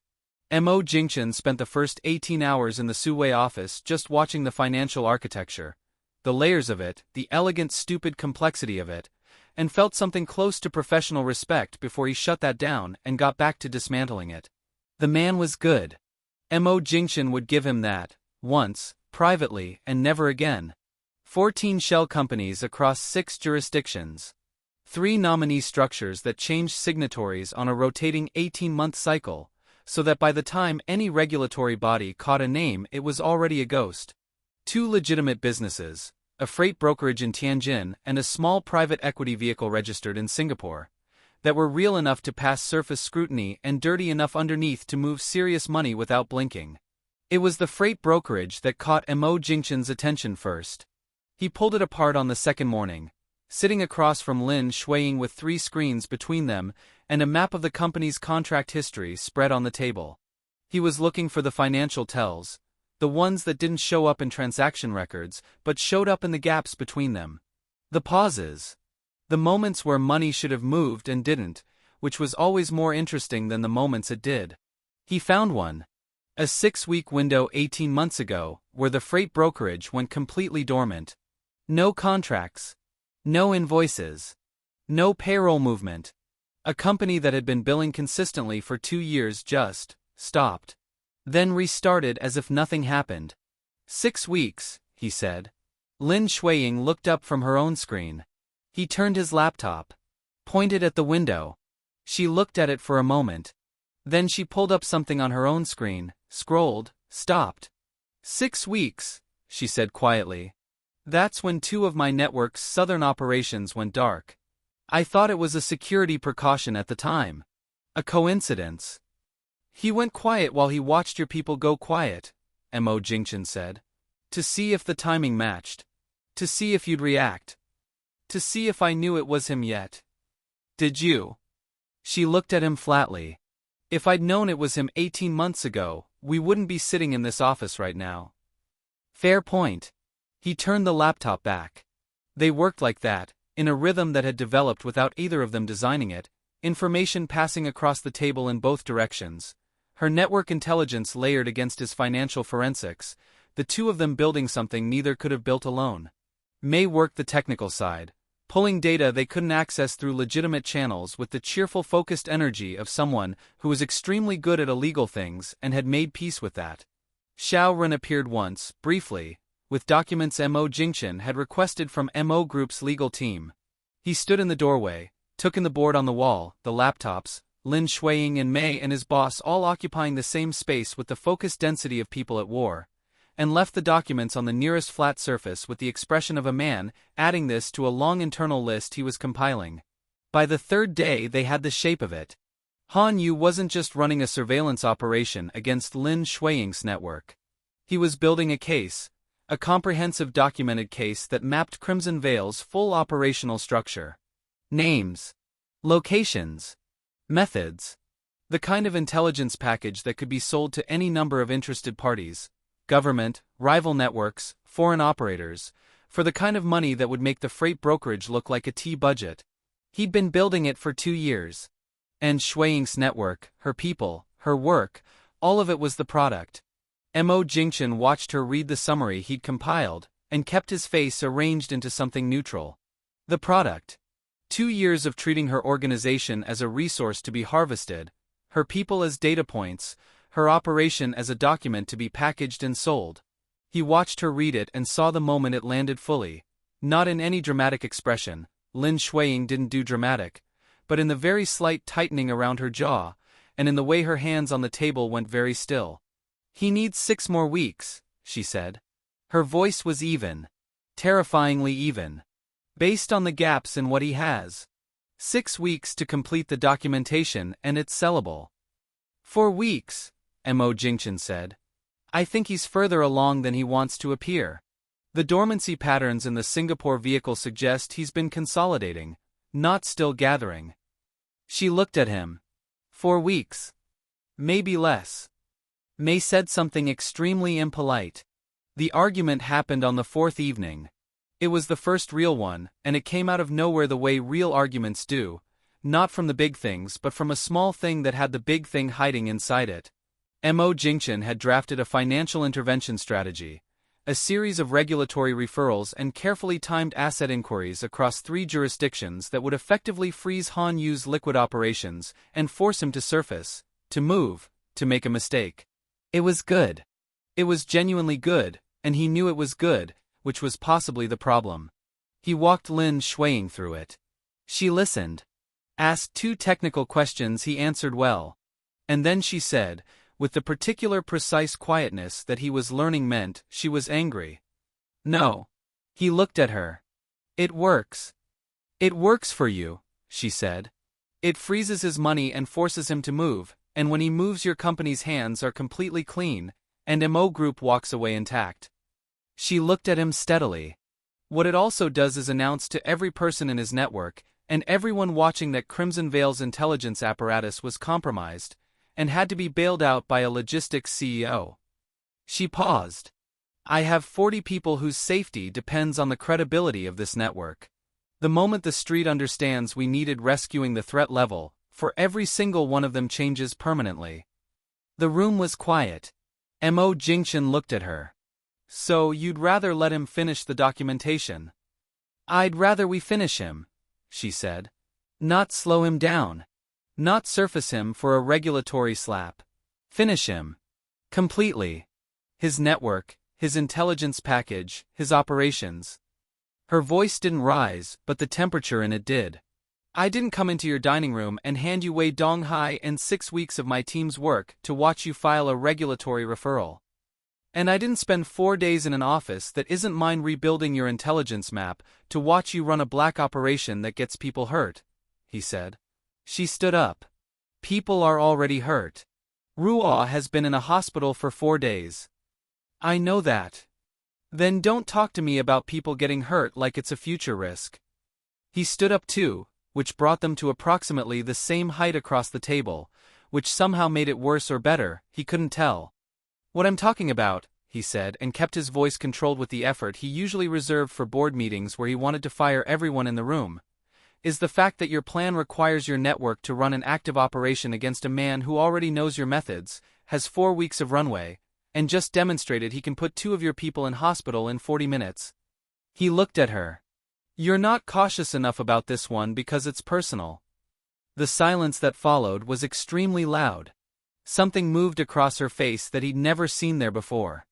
MO JINGCHEN spent the first 18 hours in the Suwei office just watching the financial architecture, the layers of it, the elegant stupid complexity of it, and felt something close to professional respect before he shut that down and got back to dismantling it. The man was good. MO JINGCHEN would give him that, once, privately, and never again. 14 shell companies across 6 jurisdictions. 3 nominee structures that changed signatories on a rotating 18-month cycle, so that by the time any regulatory body caught a name it was already a ghost. 2 legitimate businesses, a freight brokerage in Tianjin and a small private equity vehicle registered in Singapore, that were real enough to pass surface scrutiny and dirty enough underneath to move serious money without blinking. It was the freight brokerage that caught MO Jingchen's attention first. He pulled it apart on the second morning, sitting across from LIN XUEYING with 3 screens between them and a map of the company's contract history spread on the table. He was looking for the financial tells, the ones that didn't show up in transaction records but showed up in the gaps between them. The pauses. The moments where money should have moved and didn't, which was always more interesting than the moments it did. He found one. A 6-week window 18 months ago, where the freight brokerage went completely dormant. No contracts. No invoices. No payroll movement. A company that had been billing consistently for 2 years just stopped. Then restarted as if nothing happened. 6 weeks, he said. LIN XUEYING looked up from her own screen. He turned his laptop. Pointed at the window. She looked at it for a moment. Then she pulled up something on her own screen, scrolled, stopped. 6 weeks, she said quietly. That's when 2 of my network's southern operations went dark. I thought it was a security precaution at the time. A coincidence. He went quiet while he watched your people go quiet, MO Jingchen said. To see if the timing matched. To see if you'd react. To see if I knew it was him yet. Did you? She looked at him flatly. If I'd known it was him 18 months ago, we wouldn't be sitting in this office right now. Fair point. He turned the laptop back. They worked like that, in a rhythm that had developed without either of them designing it, information passing across the table in both directions. Her network intelligence layered against his financial forensics, the 2 of them building something neither could have built alone. May worked the technical side, pulling data they couldn't access through legitimate channels with the cheerful focused energy of someone who was extremely good at illegal things and had made peace with that. Xiao Ren appeared once, briefly, with documents MO Jingchen had requested from MO Group's legal team. He stood in the doorway, took in the board on the wall, the laptops, LIN XUEYING and May and his boss all occupying the same space with the focused density of people at war, and left the documents on the nearest flat surface with the expression of a man, adding this to a long internal list he was compiling. By the 3rd day they had the shape of it. Han Yu wasn't just running a surveillance operation against LIN XUEYING's network. He was building a case, a comprehensive documented case that mapped Crimson Veil's full operational structure. Names. Locations. Methods. The kind of intelligence package that could be sold to any number of interested parties. Government, rival networks, foreign operators, for the kind of money that would make the freight brokerage look like a T-budget. He'd been building it for 2 years. And XUEYING's network, her people, her work, all of it was the product. MO Jingchen watched her read the summary he'd compiled, and kept his face arranged into something neutral. The product. 2 years of treating her organization as a resource to be harvested, her people as data points, her operation as a document to be packaged and sold. He watched her read it and saw the moment it landed fully. Not in any dramatic expression, LIN XUEYING didn't do dramatic, but in the very slight tightening around her jaw, and in the way her hands on the table went very still. He needs 6 more weeks, she said. Her voice was even. Terrifyingly even. Based on the gaps in what he has. 6 weeks to complete the documentation and it's sellable. 4 weeks, MO Jingchen said. I think he's further along than he wants to appear. The dormancy patterns in the Singapore vehicle suggest he's been consolidating, not still gathering. She looked at him. 4 weeks. Maybe less. May said something extremely impolite. The argument happened on the 4th evening. It was the first real one, and it came out of nowhere the way real arguments do, not from the big things but from a small thing that had the big thing hiding inside it. MO Jingchen had drafted a financial intervention strategy, a series of regulatory referrals and carefully timed asset inquiries across 3 jurisdictions that would effectively freeze Han Yu's liquid operations and force him to surface, to move, to make a mistake. It was good. It was genuinely good, and he knew it was good, which was possibly the problem. He walked LIN XUEYING through it. She listened. Asked 2 technical questions he answered well. And then she said, with the particular precise quietness that he was learning meant she was angry. No. He looked at her. It works. It works for you, she said. It freezes his money and forces him to move, and when he moves your company's hands are completely clean, and MO Group walks away intact. She looked at him steadily. What it also does is announce to every person in his network, and everyone watching, that Crimson Veil's intelligence apparatus was compromised, and had to be bailed out by a logistics CEO. She paused. I have 40 people whose safety depends on the credibility of this network. The moment the street understands we needed rescuing, the threat level, for every single one of them, changes permanently. The room was quiet. MO Jingchen looked at her. So you'd rather let him finish the documentation? I'd rather we finish him, she said. Not slow him down. Not surface him for a regulatory slap. Finish him. Completely. His network, his intelligence package, his operations. Her voice didn't rise, but the temperature in it did. I didn't come into your dining room and hand you Wei Donghai and 6 weeks of my team's work to watch you file a regulatory referral. And I didn't spend 4 days in an office that isn't mine rebuilding your intelligence map to watch you run a black operation that gets people hurt, he said. She stood up. People are already hurt. Ruo has been in a hospital for 4 days. I know that. Then don't talk to me about people getting hurt like it's a future risk. He stood up too, which brought them to approximately the same height across the table, which somehow made it worse or better, he couldn't tell. What I'm talking about, he said, and kept his voice controlled with the effort he usually reserved for board meetings where he wanted to fire everyone in the room, is the fact that your plan requires your network to run an active operation against a man who already knows your methods, has 4 weeks of runway, and just demonstrated he can put 2 of your people in hospital in 40 minutes. He looked at her. You're not cautious enough about this one because it's personal. The silence that followed was extremely loud. Something moved across her face that he'd never seen there before.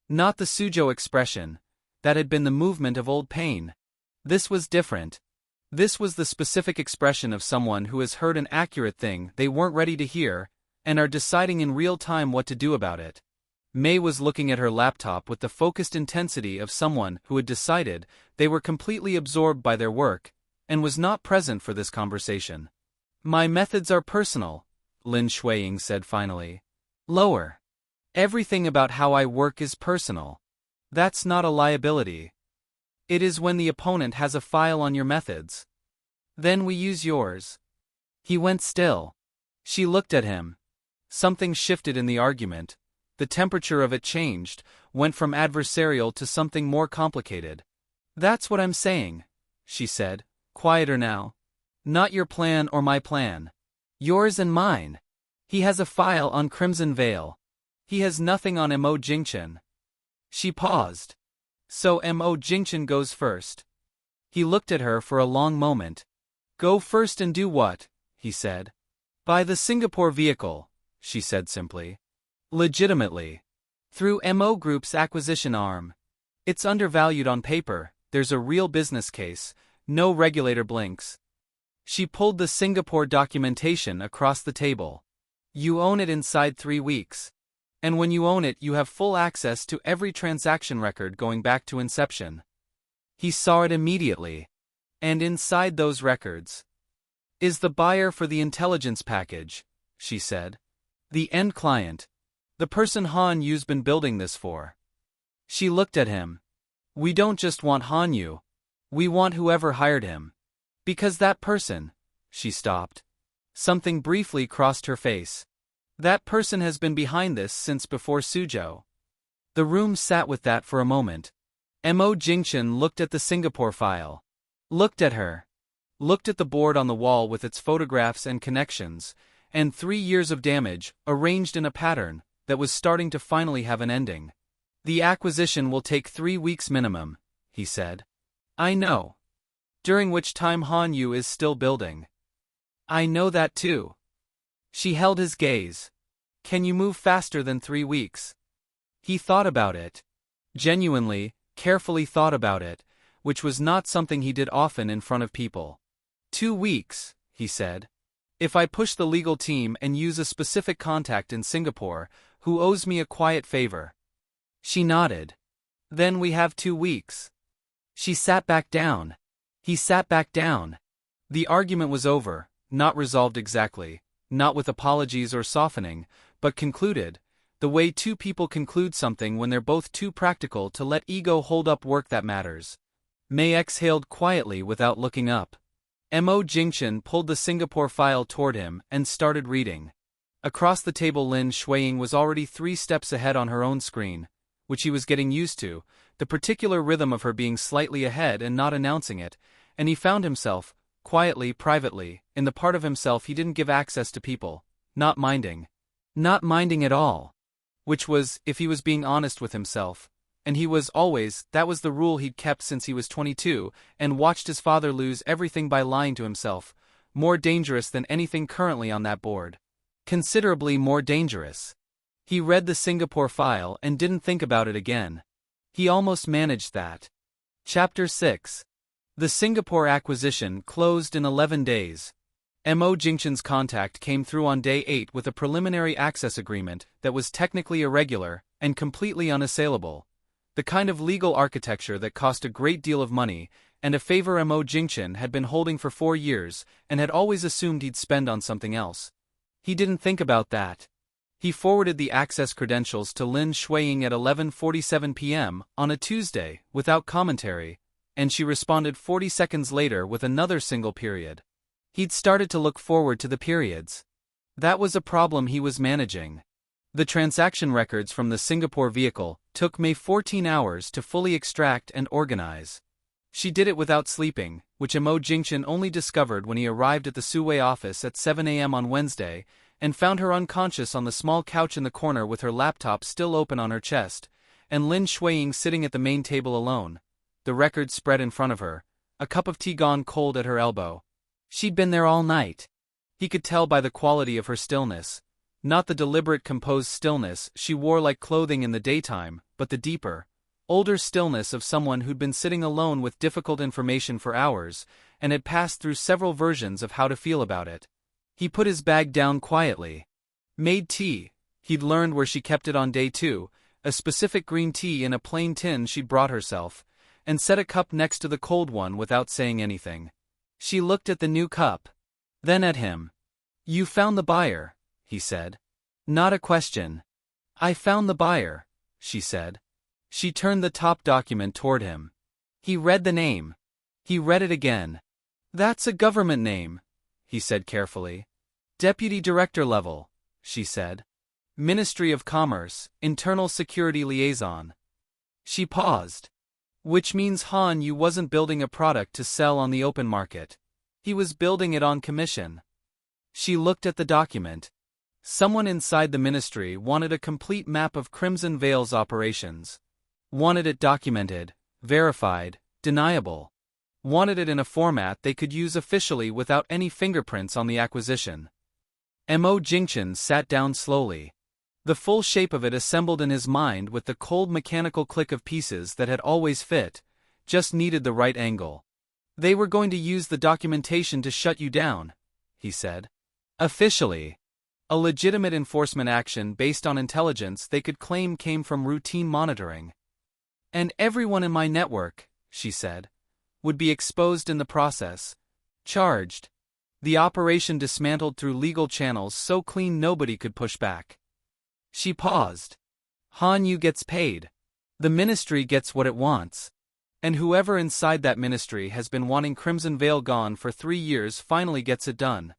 Not the Suzhou expression. That had been the movement of old pain. This was different. This was the specific expression of someone who has heard an accurate thing they weren't ready to hear, and are deciding in real time what to do about it. Mei was looking at her laptop with the focused intensity of someone who had decided they were completely absorbed by their work, and was not present for this conversation. My methods are personal, LIN XUEYING said finally. Lower. Everything about how I work is personal. That's not a liability. It is when the opponent has a file on your methods. Then we use yours. He went still. She looked at him. Something shifted in the argument. The temperature of it changed, went from adversarial to something more complicated. That's what I'm saying, she said, quieter now. Not your plan or my plan. Yours and mine. He has a file on Crimson Veil. He has nothing on MO Jingcheng. She paused. So MO Jingcheng goes first. He looked at her for a long moment. Go first and do what? He said. Buy the Singapore vehicle, she said simply. Legitimately. Through MO Group's acquisition arm. It's undervalued on paper, there's a real business case, no regulator blinks. She pulled the Singapore documentation across the table. You own it inside 3 weeks. And when you own it, you have full access to every transaction record going back to inception. He saw it immediately. And inside those records is the buyer for the intelligence package, she said. The end client. The person Han Yu's been building this for. She looked at him. We don't just want Han Yu. We want whoever hired him. Because that person. She stopped. Something briefly crossed her face. That person has been behind this since before Suzhou. The room sat with that for a moment. MO Jingcheng looked at the Singapore file. Looked at her. Looked at the board on the wall with its photographs and connections, and 3 years of damage, arranged in a pattern that was starting to finally have an ending. The acquisition will take 3 weeks minimum, he said. I know. During which time Han Yu is still building. I know that too. She held his gaze. Can you move faster than 3 weeks? He thought about it. Genuinely, carefully thought about it, which was not something he did often in front of people. 2 weeks, he said. If I push the legal team and use a specific contact in Singapore, who owes me a quiet favor. She nodded. Then we have 2 weeks. She sat back down. He sat back down. The argument was over, not resolved exactly, not with apologies or softening, but concluded. The way two people conclude something when they're both too practical to let ego hold up work that matters. May exhaled quietly without looking up. MO Jingchen pulled the Singapore file toward him and started reading. Across the table LIN XUEYING was already 3 steps ahead on her own screen, which he was getting used to, the particular rhythm of her being slightly ahead and not announcing it, and he found himself, quietly, privately, in the part of himself he didn't give access to people, not minding. Not minding at all. Which was, if he was being honest with himself, and he was always, that was the rule he'd kept since he was 22, and watched his father lose everything by lying to himself, more dangerous than anything currently on that board. Considerably more dangerous. He read the Singapore file and didn't think about it again. He almost managed that. Chapter 6. The Singapore acquisition closed in 11 days. MO Jingchen's contact came through on day 8 with a preliminary access agreement that was technically irregular and completely unassailable. The kind of legal architecture that cost a great deal of money, and a favor MO Jingchen had been holding for 4 years and had always assumed he'd spend on something else. He didn't think about that. He forwarded the access credentials to LIN XUEYING at 11:47 p.m. on a Tuesday, without commentary, and she responded 40 seconds later with another single period. He'd started to look forward to the periods. That was a problem he was managing. The transaction records from the Singapore vehicle took May 14 hours to fully extract and organize. She did it without sleeping, which MO Jingchen only discovered when he arrived at the Suway office at 7 a.m. on Wednesday, and found her unconscious on the small couch in the corner with her laptop still open on her chest, and LIN XUEYING sitting at the main table alone, the records spread in front of her, a cup of tea gone cold at her elbow. She'd been there all night. He could tell by the quality of her stillness, not the deliberate composed stillness she wore like clothing in the daytime, but the deeper, older stillness of someone who'd been sitting alone with difficult information for hours, and had passed through several versions of how to feel about it. He put his bag down quietly. Made tea. He'd learned where she kept it on day 2, a specific green tea in a plain tin she'd brought herself, and set a cup next to the cold one without saying anything. She looked at the new cup. Then at him. "You found the buyer," he said. Not a question. "I found the buyer," she said. She turned the top document toward him. He read the name. He read it again. "That's a government name," he said carefully. "Deputy Director level," she said. "Ministry of Commerce, Internal Security Liaison." She paused. "Which means Han Yu wasn't building a product to sell on the open market. He was building it on commission." She looked at the document. Someone inside the ministry wanted a complete map of Crimson Veil's operations. Wanted it documented, verified, deniable. Wanted it in a format they could use officially without any fingerprints on the acquisition. MO Jingchen sat down slowly. The full shape of it assembled in his mind with the cold mechanical click of pieces that had always fit, just needed the right angle. "They were going to use the documentation to shut you down," he said. "Officially. A legitimate enforcement action based on intelligence they could claim came from routine monitoring. And everyone in my network," she said, "would be exposed in the process. Charged. The operation dismantled through legal channels so clean nobody could push back." She paused. "Han Yu gets paid. The ministry gets what it wants. And whoever inside that ministry has been wanting Crimson Veil gone for 3 years finally gets it done."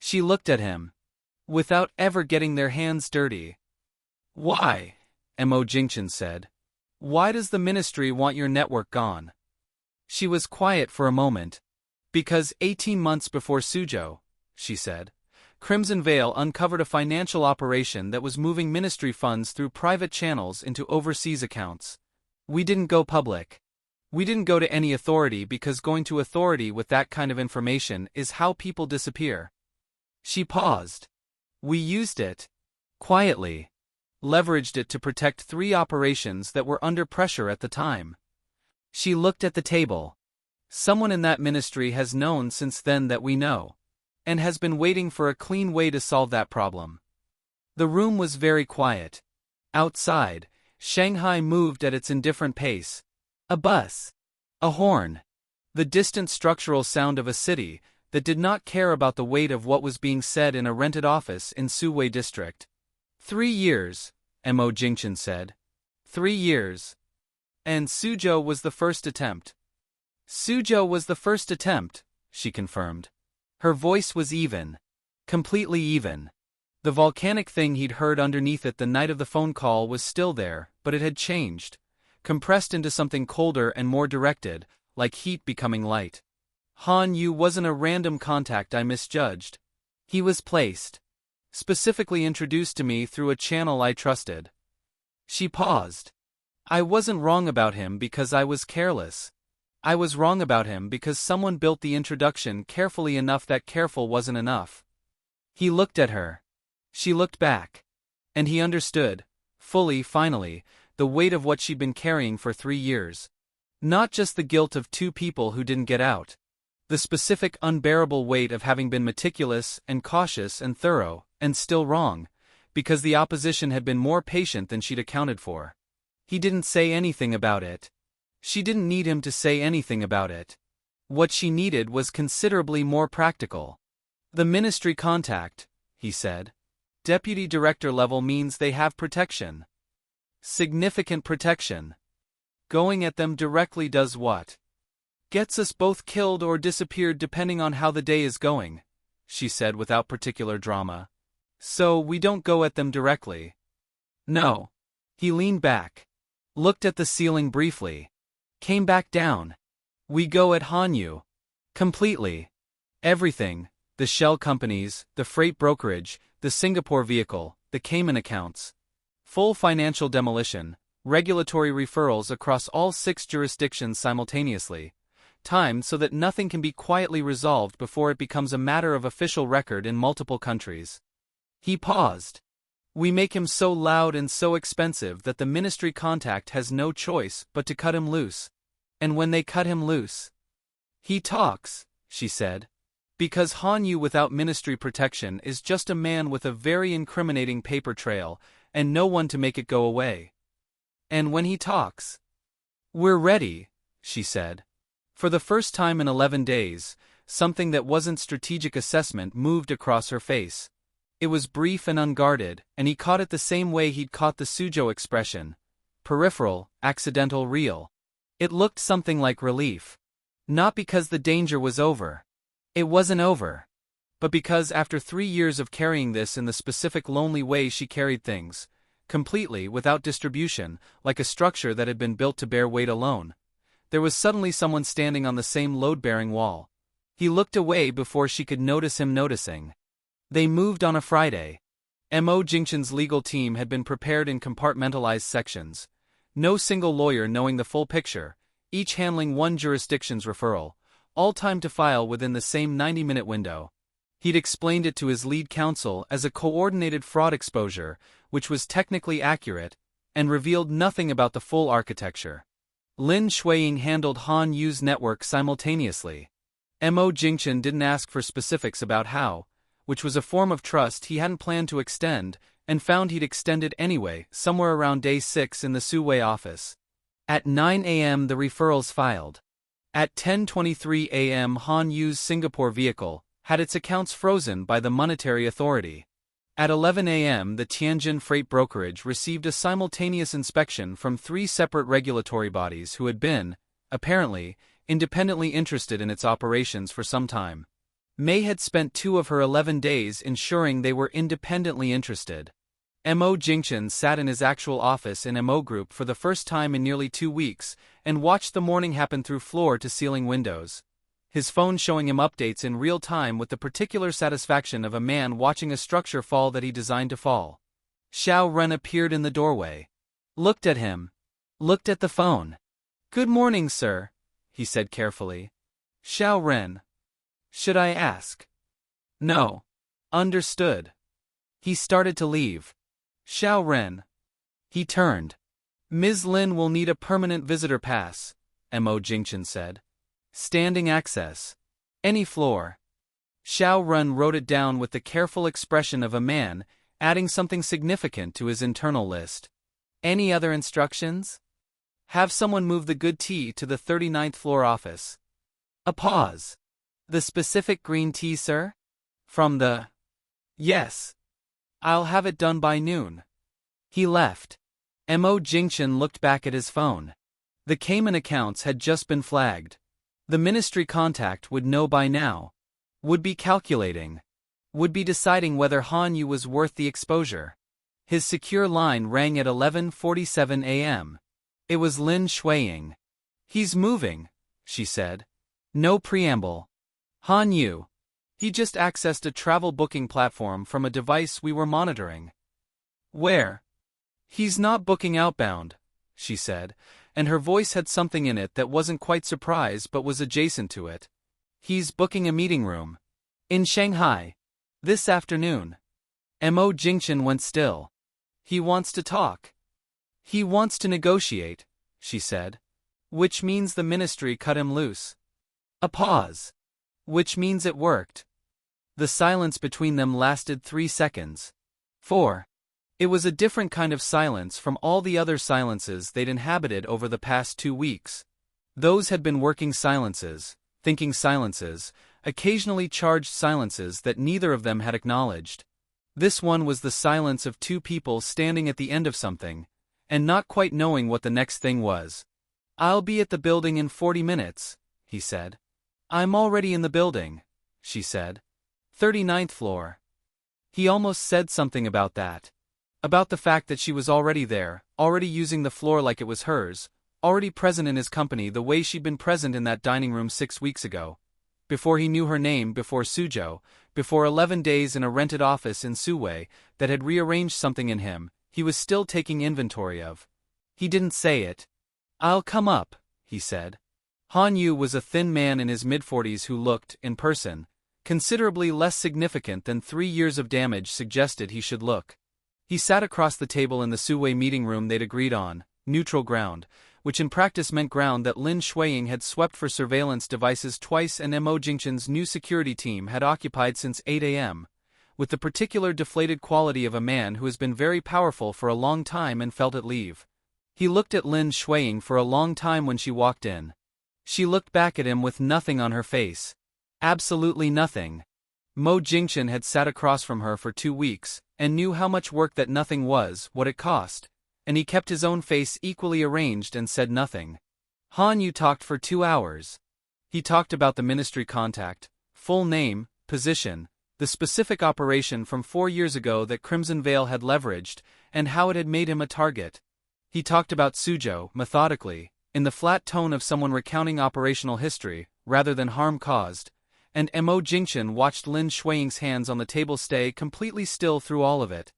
She looked at him. "Without ever getting their hands dirty." "Why?" MO Jingchen said. "Why does the ministry want your network gone?" She was quiet for a moment. "Because 18 months before Suzhou," she said, "Crimson Veil uncovered a financial operation that was moving ministry funds through private channels into overseas accounts. We didn't go public. We didn't go to any authority because going to authority with that kind of information is how people disappear." She paused. "We used it. Quietly. Leveraged it to protect 3 operations that were under pressure at the time." She looked at the table. "Someone in that ministry has known since then that we know. And has been waiting for a clean way to solve that problem." The room was very quiet. Outside, Shanghai moved at its indifferent pace. A bus. A horn. The distant structural sound of a city that did not care about the weight of what was being said in a rented office in Suway district. 3 years, MO Jingchen said. 3 years. And Suzhou was the first attempt. Suzhou was the first attempt, she confirmed. Her voice was even. Completely even. The volcanic thing he'd heard underneath it the night of the phone call was still there, but it had changed. Compressed into something colder and more directed, like heat becoming light. Han Yu wasn't a random contact I misjudged. He was placed. Specifically introduced to me through a channel I trusted. She paused. I wasn't wrong about him because I was careless. I was wrong about him because someone built the introduction carefully enough that careful wasn't enough. He looked at her. She looked back. And he understood, fully, finally, the weight of what she'd been carrying for 3 years. Not just the guilt of 2 people who didn't get out. The specific unbearable weight of having been meticulous and cautious and thorough, and still wrong, because the opposition had been more patient than she'd accounted for. He didn't say anything about it. She didn't need him to say anything about it. What she needed was considerably more practical. The ministry contact, he said. Deputy director level means they have protection. Significant protection. Going at them directly does what? Gets us both killed or disappeared depending on how the day is going, she said without particular drama. So we don't go at them directly. No. He leaned back. Looked at the ceiling briefly. Came back down. We go at Han Yu. Completely. Everything, the shell companies, the freight brokerage, the Singapore vehicle, the Cayman accounts. Full financial demolition, regulatory referrals across all 6 jurisdictions simultaneously. Timed so that nothing can be quietly resolved before it becomes a matter of official record in multiple countries. He paused. We make him so loud and so expensive that the ministry contact has no choice but to cut him loose. And when they cut him loose, he talks, she said. Because Han Yu without ministry protection is just a man with a very incriminating paper trail, and no one to make it go away. And when he talks, we're ready, she said. For the first time in 11 days, something that wasn't strategic assessment moved across her face. It was brief and unguarded, and he caught it the same way he'd caught the Suzhou expression. Peripheral, accidental, real. It looked something like relief. Not because the danger was over. It wasn't over. But because after 3 years of carrying this in the specific lonely way she carried things, completely without distribution, like a structure that had been built to bear weight alone, there was suddenly someone standing on the same load-bearing wall. He looked away before she could notice him noticing. They moved on a Friday. MO Jingchen's legal team had been prepared in compartmentalized sections. No single lawyer knowing the full picture, each handling one jurisdiction's referral, all timed to file within the same 90-minute window. He'd explained it to his lead counsel as a coordinated fraud exposure, which was technically accurate, and revealed nothing about the full architecture. LIN XUEYING handled Han Yu's network simultaneously. MO Jingchen didn't ask for specifics about how, which was a form of trust he hadn't planned to extend, and found he'd extended anyway, somewhere around day 6 in the Suwei office. At 9 a.m. the referrals filed. At 10:23 a.m. Han Yu's Singapore vehicle had its accounts frozen by the monetary authority. At 11 a.m. the Tianjin freight brokerage received a simultaneous inspection from 3 separate regulatory bodies who had been, apparently, independently interested in its operations for some time. May had spent 2 of her 11 days ensuring they were independently interested. MO Jingchen sat in his actual office in MO Group for the first time in nearly 2 weeks and watched the morning happen through floor-to-ceiling windows. His phone showing him updates in real time with the particular satisfaction of a man watching a structure fall that he designed to fall. Xiao Ren appeared in the doorway. Looked at him. Looked at the phone. "Good morning, sir," he said carefully. "Xiao Ren. Should I ask?" "No." "Understood." He started to leave. "Xiao Ren." He turned. "Ms. Lin will need a permanent visitor pass," MO Jingchen said. "Standing access. Any floor." Xiao Ren wrote it down with the careful expression of a man adding something significant to his internal list. "Any other instructions?" "Have someone move the good tea to the 39th floor office." A pause. "The specific green tea, sir?" "From the—" "Yes. I'll have it done by noon." He left. MO Jingchen looked back at his phone. The Cayman accounts had just been flagged. The ministry contact would know by now. Would be calculating. Would be deciding whether Han Yu was worth the exposure. His secure line rang at 11:47 a.m. It was Lin XUEYING. "He's moving," she said. No preamble. "Han Yu. He just accessed a travel booking platform from a device we were monitoring." "Where?" "He's not booking outbound," she said, and her voice had something in it that wasn't quite surprise but was adjacent to it. "He's booking a meeting room. In Shanghai. This afternoon." MO Jingchen went still. "He wants to talk. He wants to negotiate," she said. "Which means the ministry cut him loose." A pause. "Which means it worked." The silence between them lasted 3 seconds. 4. It was a different kind of silence from all the other silences they'd inhabited over the past 2 weeks. Those had been working silences, thinking silences, occasionally charged silences that neither of them had acknowledged. This one was the silence of two people standing at the end of something, and not quite knowing what the next thing was. "I'll be at the building in 40 minutes, he said. "I'm already in the building," she said. 39th floor. He almost said something about that. About the fact that she was already there, already using the floor like it was hers, already present in his company the way she'd been present in that dining room 6 weeks ago. Before he knew her name, before Suzhou, before 11 days in a rented office in Suwei that had rearranged something in him, he was still taking inventory of. He didn't say it. "I'll come up," he said. Han Yu was a thin man in his mid-40s who looked, in person, considerably less significant than 3 years of damage suggested he should look. He sat across the table in the Suwei meeting room they'd agreed on, neutral ground, which in practice meant ground that Lin XUEYING had swept for surveillance devices twice and MO Jingchen's new security team had occupied since 8 a.m., with the particular deflated quality of a man who has been very powerful for a long time and felt at leave. He looked at Lin XUEYING for a long time when she walked in. She looked back at him with nothing on her face. Absolutely nothing. Mo Jingchen had sat across from her for 2 weeks, and knew how much work that nothing was, what it cost, and he kept his own face equally arranged and said nothing. Han Yu talked for 2 hours. He talked about the ministry contact, full name, position, the specific operation from 4 years ago that Crimson Veil had leveraged, and how it had made him a target. He talked about Suzhou, methodically, in the flat tone of someone recounting operational history, rather than harm caused, and MO Jingchen watched Lin XUEYING's hands on the table stay completely still through all of it.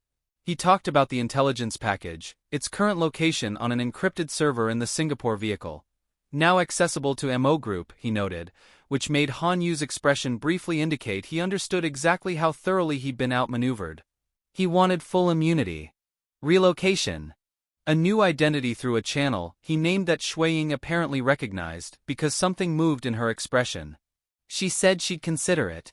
He talked about the intelligence package, its current location on an encrypted server in the Singapore vehicle. Now accessible to MO Group, he noted, which made Han Yu's expression briefly indicate he understood exactly how thoroughly he'd been outmaneuvered. He wanted full immunity. Relocation. A new identity through a channel he named that XUEYING apparently recognized because something moved in her expression. She said she'd consider it.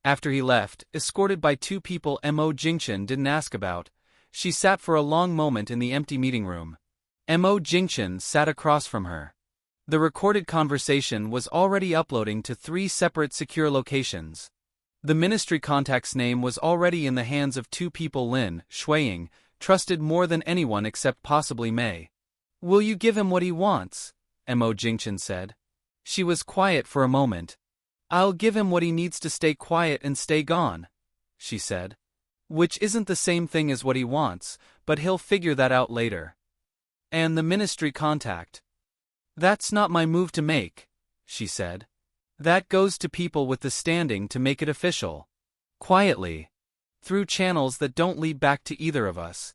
After he left, escorted by 2 people MO Jingchen didn't ask about, she sat for a long moment in the empty meeting room. MO Jingchen sat across from her. The recorded conversation was already uploading to 3 separate secure locations. The ministry contact's name was already in the hands of 2 people Lin XUEYING trusted more than anyone except possibly Mei. "Will you give him what he wants?" MO Jingchen said. She was quiet for a moment. "I'll give him what he needs to stay quiet and stay gone," she said. "Which isn't the same thing as what he wants, but he'll figure that out later." "And the ministry contact?" "That's not my move to make," she said. "That goes to people with the standing to make it official. Quietly. Through channels that don't lead back to either of us."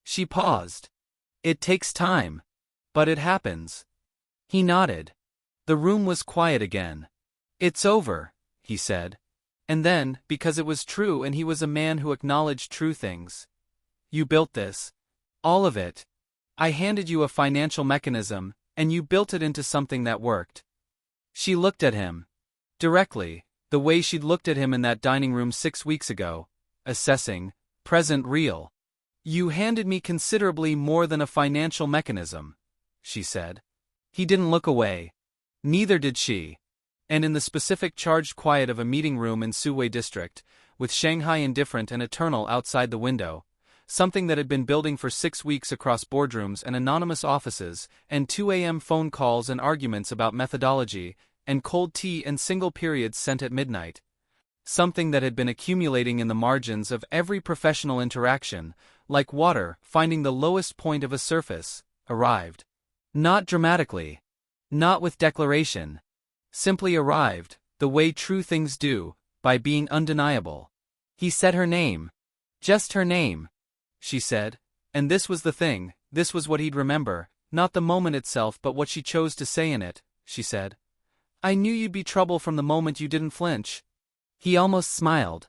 She paused. "It takes time. But it happens." He nodded. The room was quiet again. "It's over," he said. And then, because it was true and he was a man who acknowledged true things. "You built this. All of it. I handed you a financial mechanism, and you built it into something that worked." She looked at him. Directly, the way she'd looked at him in that dining room 6 weeks ago, assessing, present real. "You handed me considerably more than a financial mechanism," she said. He didn't look away. Neither did she. And in the specific charged quiet of a meeting room in Suwei district, with Shanghai indifferent and eternal outside the window, something that had been building for 6 weeks across boardrooms and anonymous offices, and 2 a.m. phone calls and arguments about methodology, and cold tea and single periods sent at midnight. Something that had been accumulating in the margins of every professional interaction, like water finding the lowest point of a surface, arrived. Not dramatically. Not with declaration. Simply arrived, the way true things do, by being undeniable. He said her name. Just her name. She said. And this was the thing, this was what he'd remember, not the moment itself but what she chose to say in it, she said. I knew you'd be trouble from the moment you didn't flinch. He almost smiled.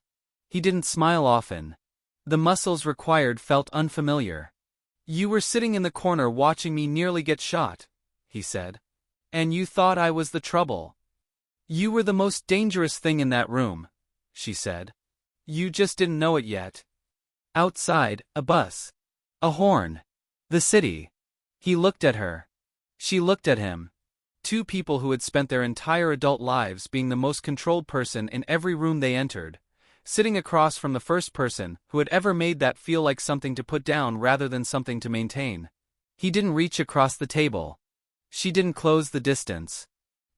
He didn't smile often. The muscles required felt unfamiliar. You were sitting in the corner watching me nearly get shot, he said. And you thought I was the trouble. You were the most dangerous thing in that room, she said. You just didn't know it yet. Outside, a bus. A horn. The city. He looked at her. She looked at him. Two people who had spent their entire adult lives being the most controlled person in every room they entered, sitting across from the first person who had ever made that feel like something to put down rather than something to maintain. He didn't reach across the table. She didn't close the distance.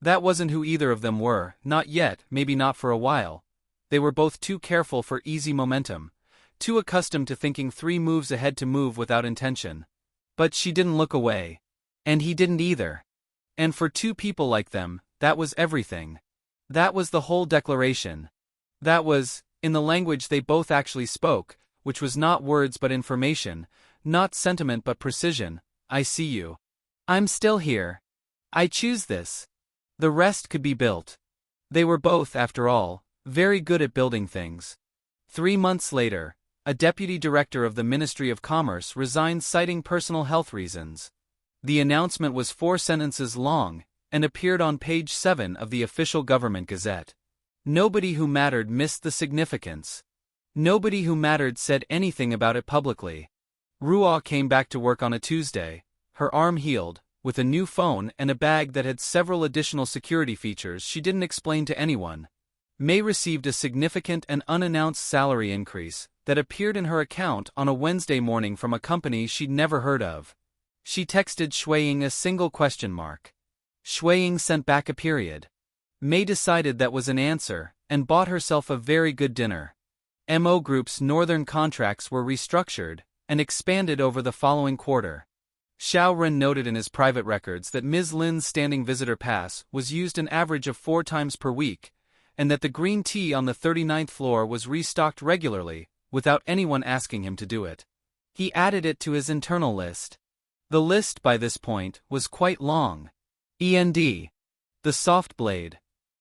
That wasn't who either of them were, not yet, maybe not for a while. They were both too careful for easy momentum, too accustomed to thinking 3 moves ahead to move without intention. But she didn't look away. And he didn't either. And for two people like them, that was everything. That was the whole declaration. That was, in the language they both actually spoke, which was not words but information, not sentiment but precision, I see you. I'm still here. I choose this. The rest could be built. They were both, after all, very good at building things. 3 months later, a deputy director of the Ministry of Commerce resigned citing personal health reasons. The announcement was 4 sentences long, and appeared on page 7 of the official government gazette. Nobody who mattered missed the significance. Nobody who mattered said anything about it publicly. Ruoh came back to work on a Tuesday, her arm healed, with a new phone and a bag that had several additional security features she didn't explain to anyone. May received a significant and unannounced salary increase that appeared in her account on a Wednesday morning from a company she'd never heard of. She texted Xueying a single question mark. Xueying sent back a period. May decided that was an answer, and bought herself a very good dinner. MO Group's northern contracts were restructured, and expanded over the following quarter. Xiao Ren noted in his private records that Ms. Lin's standing visitor pass was used an average of 4 times per week, and that the green tea on the 39th floor was restocked regularly, without anyone asking him to do it. He added it to his internal list. The list by this point was quite long. END. The soft blade.